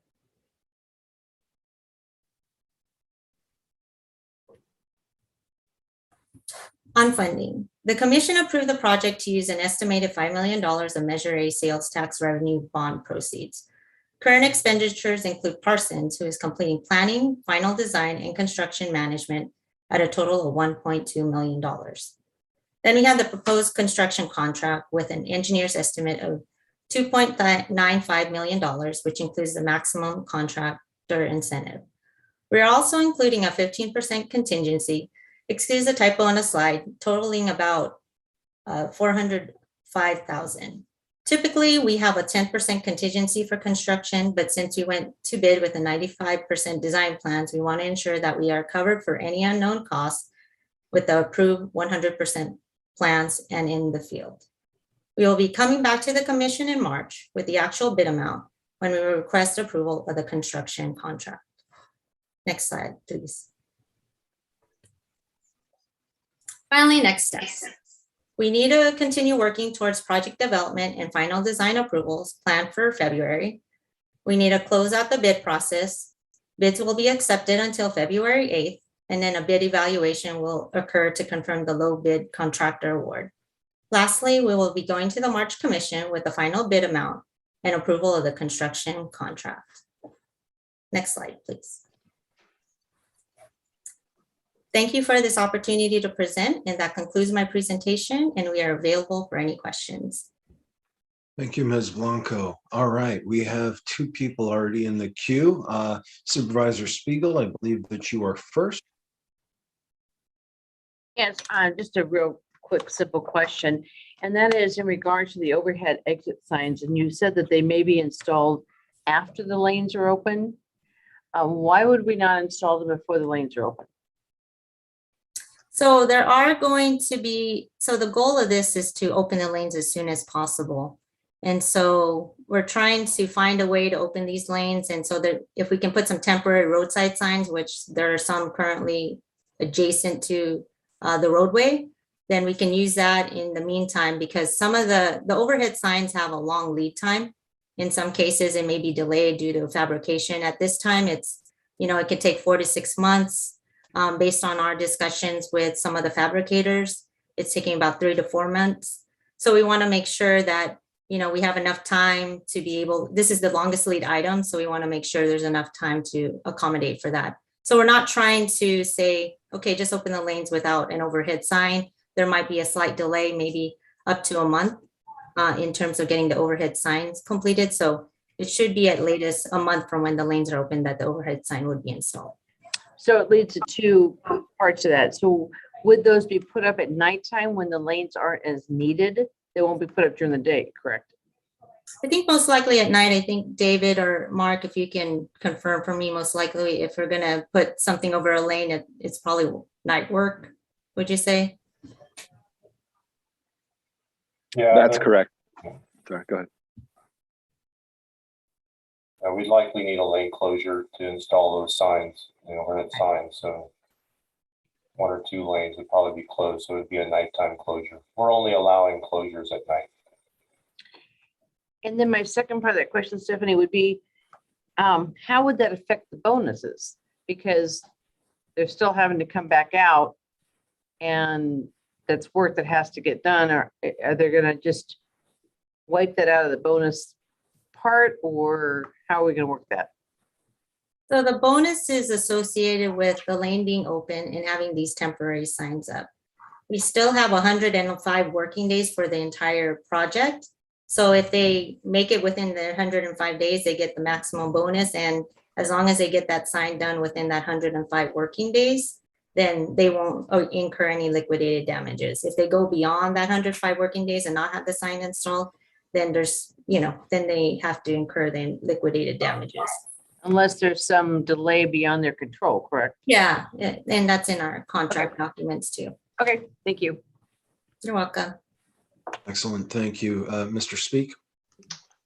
On funding, the commission approved the project to use an estimated $5 million of Measure A sales tax revenue bond proceeds. Current expenditures include Parsons, who is completing planning, final design, and construction management at a total of $1.2 million. Then we have the proposed construction contract with an engineer's estimate of $2.95 million, which includes the maximum contractor incentive. We are also including a 15% contingency, excuse the typo on the slide, totaling about $405,000. Typically, we have a 10% contingency for construction, but since we went to bid with a 95% design plans, we want to ensure that we are covered for any unknown costs with the approved 100% plans and in the field. We will be coming back to the commission in March with the actual bid amount when we request approval of the construction contract. Next slide, please. Finally, next steps. We need to continue working towards project development and final design approvals planned for February. We need to close out the bid process. Bids will be accepted until February 8th, and then a bid evaluation will occur to confirm the low bid contractor award. Lastly, we will be going to the March Commission with the final bid amount and approval of the construction contract. Next slide, please. Thank you for this opportunity to present, and that concludes my presentation, and we are available for any questions. Thank you, Ms. Blanco. All right, we have two people already in the queue. Supervisor Spiegel, I believe that you are first. Yes, just a real quick, simple question, and that is in regard to the overhead exit signs, and you said that they may be installed after the lanes are open. Why would we not install them before the lanes are open? So there are going to be, so the goal of this is to open the lanes as soon as possible. And so we're trying to find a way to open these lanes. And so that if we can put some temporary roadside signs, which there are some currently adjacent to the roadway, then we can use that in the meantime, because some of the overhead signs have a long lead time. In some cases, it may be delayed due to fabrication. At this time, it's, it could take 4 to 6 months. Based on our discussions with some of the fabricators, it's taking about 3 to 4 months. So we want to make sure that, we have enough time to be able, this is the longest lead item. So we want to make sure there's enough time to accommodate for that. So we're not trying to say, okay, just open the lanes without an overhead sign. There might be a slight delay, maybe up to a month in terms of getting the overhead signs completed. So it should be at latest a month from when the lanes are open that the overhead sign would be installed. So it leads to two parts of that. So would those be put up at nighttime when the lanes aren't as needed? They won't be put up during the day, correct? I think most likely at night. I think David or Mark, if you can confirm for me, most likely if we're gonna put something over a lane, it's probably night work, would you say? Yeah, That's correct. Sorry, go ahead. We'd likely need a lane closure to install those signs, overhead signs. So 1 or 2 lanes would probably be closed. So it'd be a nighttime closure. We're only allowing closures at night. And then my second part of that question, Stephanie, would be, how would that affect the bonuses? Because they're still having to come back out and that's work that has to get done. Or are they going to just wipe that out of the bonus part, or how are we going to work that? So the bonus is associated with the lane being open and having these temporary signs up. We still have 105 working days for the entire project. So if they make it within the 105 days, they get the maximum bonus. And as long as they get that sign done within that 105 working days, then they won't incur any liquidated damages. If they go beyond that 105 working days and not have the sign installed, then there's, then they have to incur the liquidated damages. Unless there's some delay beyond their control, correct? Yeah, and that's in our contract documents too. Okay, thank you. You're welcome. Excellent, thank you. Mr. Speak.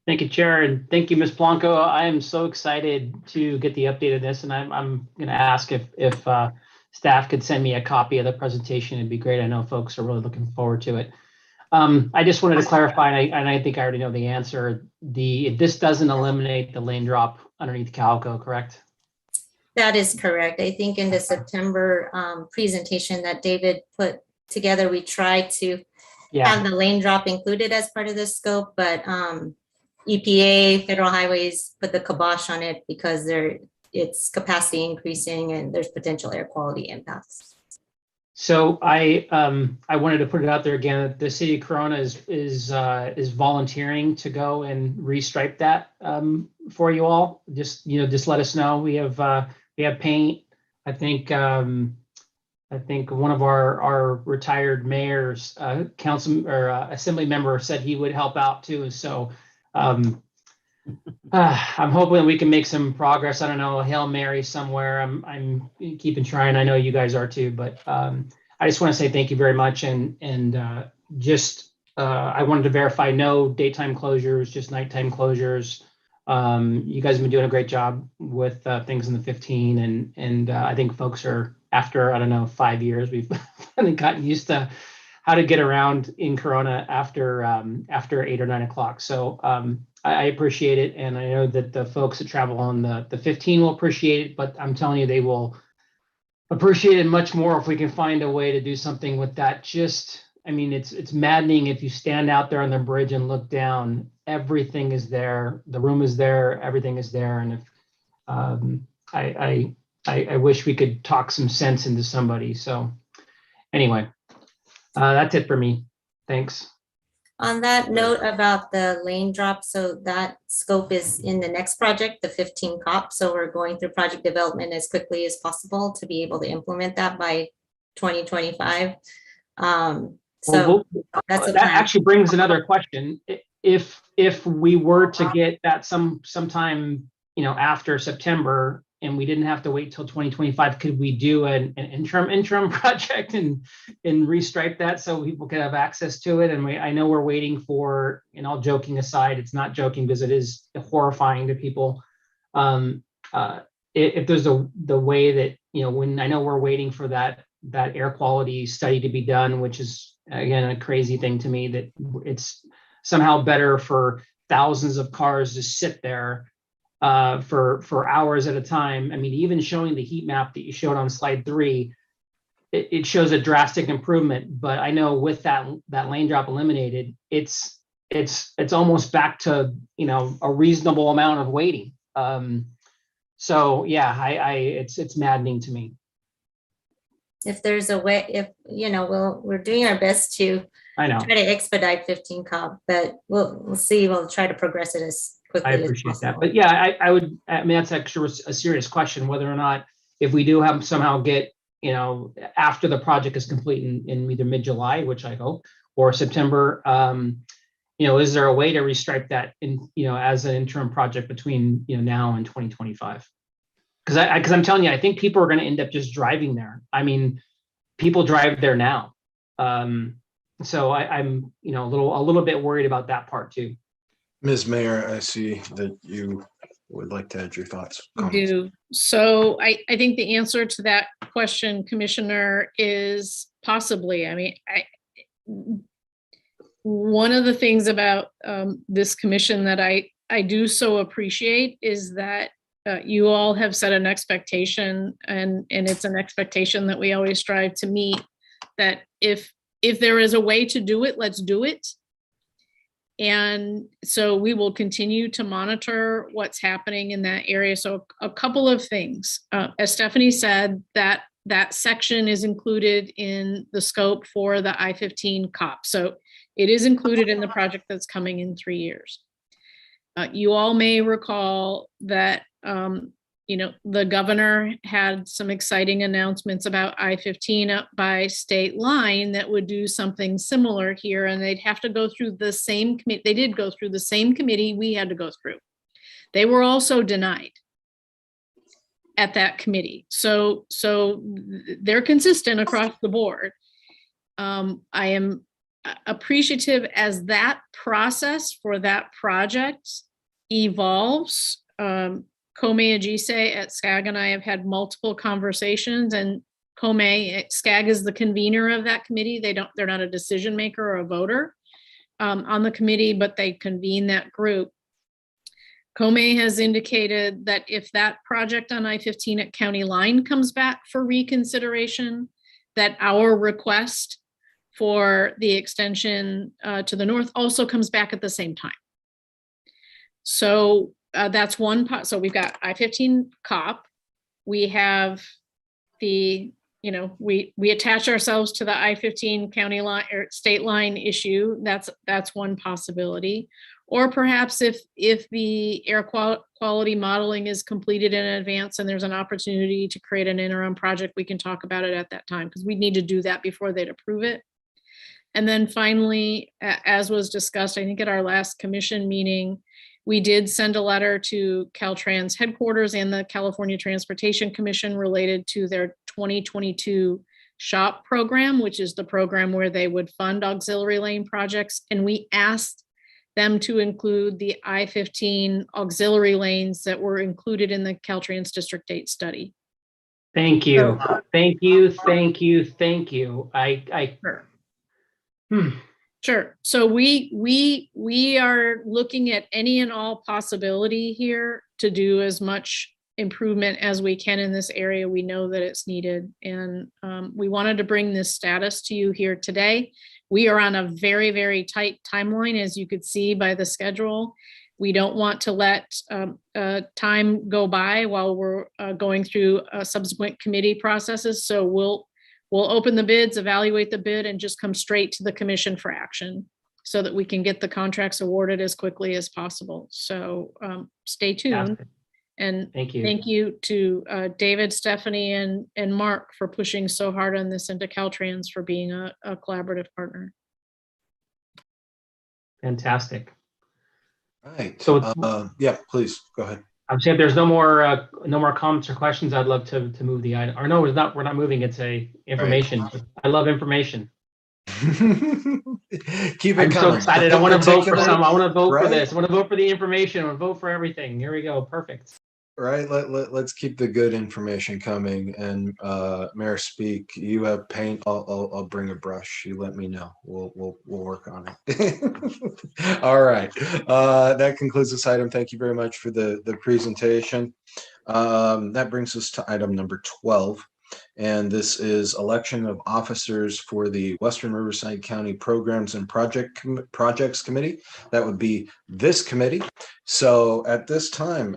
Thank you, Chair, and thank you, Ms. Blanco. I am so excited to get the update of this, and I'm going to ask if staff could send me a copy of the presentation. It'd be great. I know folks are really looking forward to it. I just wanted to clarify, and I think I already know the answer. This doesn't eliminate the lane drop underneath Calico, correct? That is correct. I think in the September presentation that David put together, we tried to have the lane drop included as part of the scope, but EPA, Federal Highways put the kibosh on it because it's capacity increasing and there's potential air quality impacts. So I wanted to put it out there again. The city of Corona is volunteering to go and restripe that for you all. Just let us know. We have paint. I think one of our retired mayors, council or assembly member said he would help out too. So I'm hoping we can make some progress. I don't know, Hail Mary somewhere. I'm keeping trying. I know you guys are too, but I just want to say thank you very much. And just I wanted to verify no daytime closures, just nighttime closures. You guys have been doing a great job with things in the 15, and I think folks are, after, I don't know, 5 years, we've finally gotten used to how to get around in Corona after 8 or 9 o'clock. So I appreciate it, and I know that the folks that travel on the 15 will appreciate it, but I'm telling you, they will appreciate it much more if we can find a way to do something with that. Just, I mean, it's maddening if you stand out there on the bridge and look down, everything is there, the room is there, everything is there. And if I wish we could talk some sense into somebody. So anyway, that's it for me. Thanks. On that note about the lane drop, so that scope is in the next project, the 15 COP. So we're going through project development as quickly as possible to be able to implement that by 2025. So that's a that plan. actually brings another question. If we were to get that sometime, after September, and we didn't have to wait till 2025, could we do an interim project and restripe that so people could have access to it? And I know we're waiting for, and all joking aside, it's not joking because it is horrifying to people. If there's the way that, when I know we're waiting for that air quality study to be done, which is, again, a crazy thing to me, that it's somehow better for thousands of cars to sit there for hours at a time. I mean, even showing the heat map that you showed on slide 3, it shows a drastic improvement. But I know with that lane drop eliminated, it's almost back to a reasonable amount of waiting. So yeah, it's maddening to me. If there's a way, we're doing our best to I know. try to expedite 15 COP, but we'll see. We'll try to progress it as quickly I as appreciate possible. that. But yeah, I mean, that's actually a serious question, whether or not, if we do have somehow get, after the project is complete in either mid-July, which I hope, or September, is there a way to restripe that as an interim project between, now and 2025? Because I'm telling you, I think people are going to end up just driving there. I mean, people drive there now. So I'm, a little bit worried about that part too. Ms. Mayor, I see that you would like to add your thoughts. Comments. Do. So I think the answer to that question, Commissioner, is possibly. I mean, one of the things about this commission that I do so appreciate is that you all have set an expectation, and it's an expectation that we always strive to meet, that if there is a way to do it, let's do it. And so we will continue to monitor what's happening in that area. So a couple of things. As Stephanie said, that section is included in the scope for the I-15 COP. So it is included in the project that's coming in 3 years. You all may recall that the governor had some exciting announcements about I-15 up by state line that would do something similar here, and they'd have to go through the same committee. They did go through the same committee we had to go through. They were also denied at that committee. So they're consistent across the board. I am appreciative as that process for that project evolves. Kome Ajise at SCAG and I have had multiple conversations, and SCAG is the convener of that committee. They're not a decision maker or a voter on the committee, but they convene that group. Kome has indicated that if that project on I-15 at County Line comes back for reconsideration, that our request for the extension to the north also comes back at the same time. So that's one part. So we've got I-15 COP. We have the, we attach ourselves to the I-15 county line or state line issue. That's one possibility. Or perhaps if the air quality modeling is completed in advance and there's an opportunity to create an interim project, we can talk about it at that time, because we need to do that before they'd approve it. And then finally, as was discussed, I think at our last commission meeting, we did send a letter to Caltrans headquarters and the California Transportation Commission related to their 2022 SHOP program, which is the program where they would fund auxiliary lane projects. And we asked them to include the I-15 auxiliary lanes that were included in the Caltrans District 8 study. Thank you. Thank you. Thank you. Thank you. Sure. So we are looking at any and all possibility here to do as much improvement as we can in this area. We know that it's needed, and we wanted to bring this status to you here today. We are on a very, very tight timeline, as you could see by the schedule. We don't want to let time go by while we're going through subsequent committee processes. So we'll open the bids, evaluate the bid, and just come straight to the commission for action so that we can get the contracts awarded as quickly as possible. So stay tuned. And thank you to David, Stephanie, and Mark for pushing so hard on this, and to Caltrans for being a collaborative partner. Fantastic. Right. So yeah, please go ahead. I'm saying if there's no more comments or questions, I'd love to move the item. Or no, it's not. We're not moving. It's a information. Right. I love information. Keep it I'm coming. so excited. I want to vote for some. I want to vote right? for this. I want to vote for the information. I want to vote for everything. Here we go. Perfect. Right. Let's keep the good information coming. And Mayor Speak, you have paint. I'll bring a brush. You let me know. We'll work on it. All right. That concludes this item. Thank you very much for the presentation. That brings us to item number 12. And this is election of officers for the Western Riverside County Programs and Projects Committee. That would be this committee. So at this time,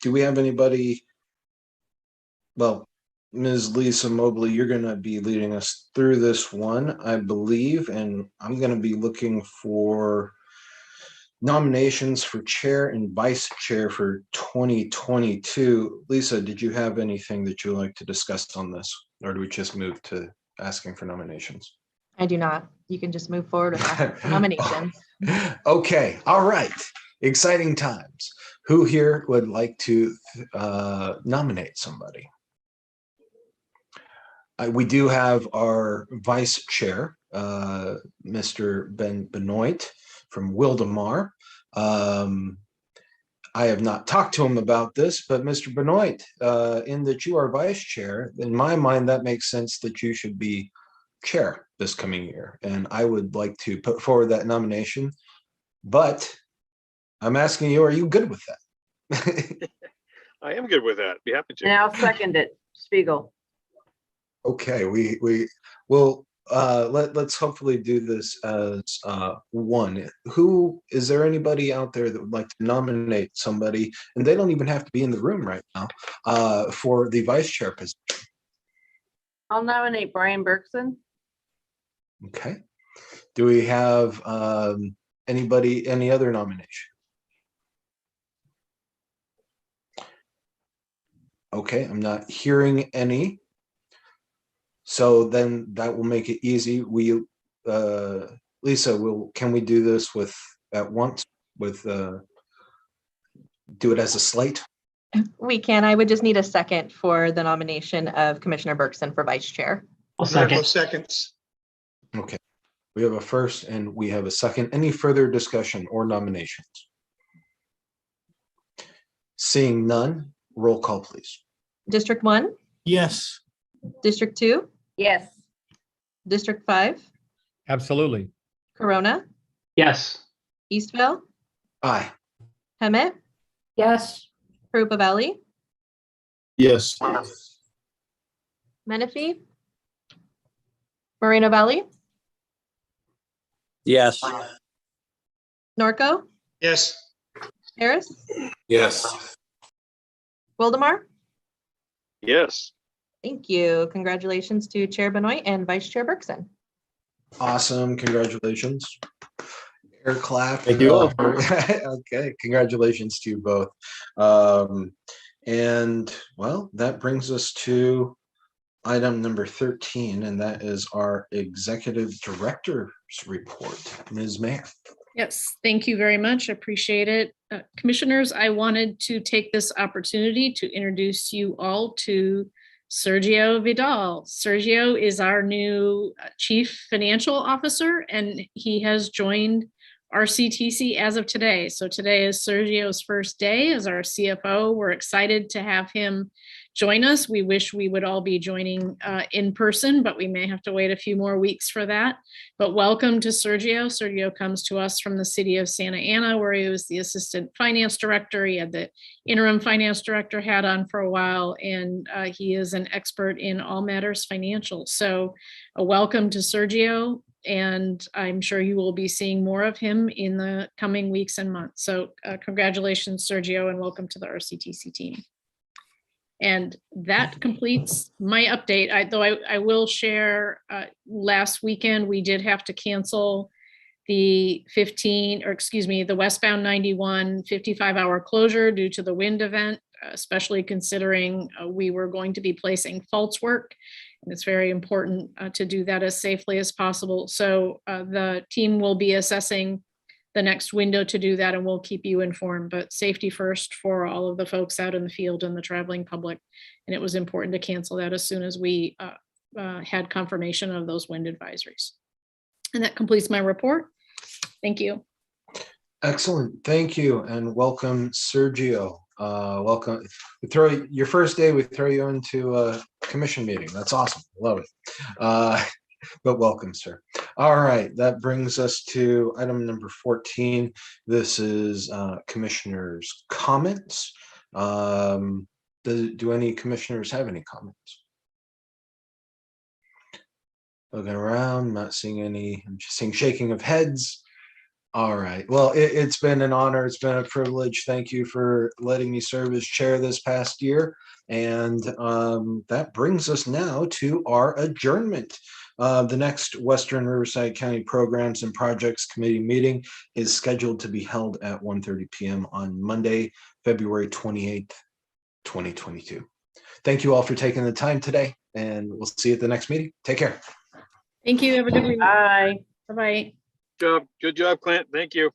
do we have anybody? Well, Ms. Lisa Mobley, you're going to be leading us through this one, I believe, and I'm going to be looking for nominations for chair and vice chair for 2022. Lisa, did you have anything that you'd like to discuss on this, or do we just move to asking for nominations? I do not. You can just move forward with nominations. Okay. All right. Exciting times. Who here would like to nominate somebody? We do have our vice chair, Mr. Ben Benoit from Wildemar. I have not talked to him about this, but Mr. Benoit, in that you are vice chair, in my mind, that makes sense that you should be chair this coming year. And I would like to put forward that nomination, but I'm asking you, are you good with that? I am good with that. Be happy to. And I'll second it, Spiegel. Okay, we will let's hopefully do this as one. Who is there anybody out there that would like to nominate somebody, and they don't even have to be in the room right now, for the vice chair position? I'll nominate Brian Bergson. Okay. Do we have any other nomination? Okay, I'm not hearing any. So then that will make it easy. We, Lisa, can we do this at once with do it as a slate? We can. I would just need a second for the nomination of Commissioner Bergson for vice chair. I'll second. Seconds. Okay. We have a first and we have a second. Any further discussion or nominations? Seeing none, roll call, please. District 1? Yes. District 2? Yes. District 5? Absolutely. Corona? Yes. Eastville? Aye. Hemet? Yes. Karupa Valley? Yes. Menifee? Moreno Valley? Yes. Norco? Yes. Harris? Yes. Wildemar? Yes. Thank you. Congratulations to Chair Benoit and Vice Chair Bergson. Awesome. Congratulations. Air clap. Thank you all. Okay. Congratulations to you both. And well, that brings us to item number 13, and that is our executive director's report. Ms. Mayer. Yes, thank you very much. I appreciate it. Commissioners, I wanted to take this opportunity to introduce you all to Sergio Vidal. Sergio is our new Chief Financial Officer, and he has joined RCTC as of today. So today is Sergio's first day as our CFO. We're excited to have him join us. We wish we would all be joining in person, but we may have to wait a few more weeks for that. But welcome to Sergio. Sergio comes to us from the city of Santa Ana, where he was the assistant finance director. He had the interim finance director hat on for a while, and he is an expert in all matters financial. So a welcome to Sergio, and I'm sure you will be seeing more of him in the coming weeks and months. So congratulations, Sergio, and welcome to the RCTC team. And that completes my update. I will share, last weekend, we did have to cancel the the westbound 91 55-hour closure due to the wind event, especially considering we were going to be placing false work. And it's very important to do that as safely as possible. So the team will be assessing the next window to do that, and we'll keep you informed, but safety first for all of the folks out in the field and the traveling public. And it was important to cancel that as soon as we had confirmation of those wind advisories. And that completes my report. Thank you. Excellent. Thank you. And welcome, Sergio. Welcome. We throw your first day, we throw you into a commission meeting. That's awesome. Love it. But welcome, sir. All right, that brings us to item number 14. This is commissioners' comments. Do any commissioners have any comments? Looking around, not seeing any. I'm just seeing shaking of heads. All right. Well, it's been an honor. It's been a privilege. Thank you for letting me serve as chair this past year. And that brings us now to our adjournment. The next Western Riverside County Programs and Projects Committee meeting is scheduled to be held at 1:30 p.m. on Monday, February 28th, 2022. Thank you all for taking the time today, and we'll see you at the next meeting. Take care. Thank you. Have a good week. Bye. Bye-bye. Good job, Clint. Thank you.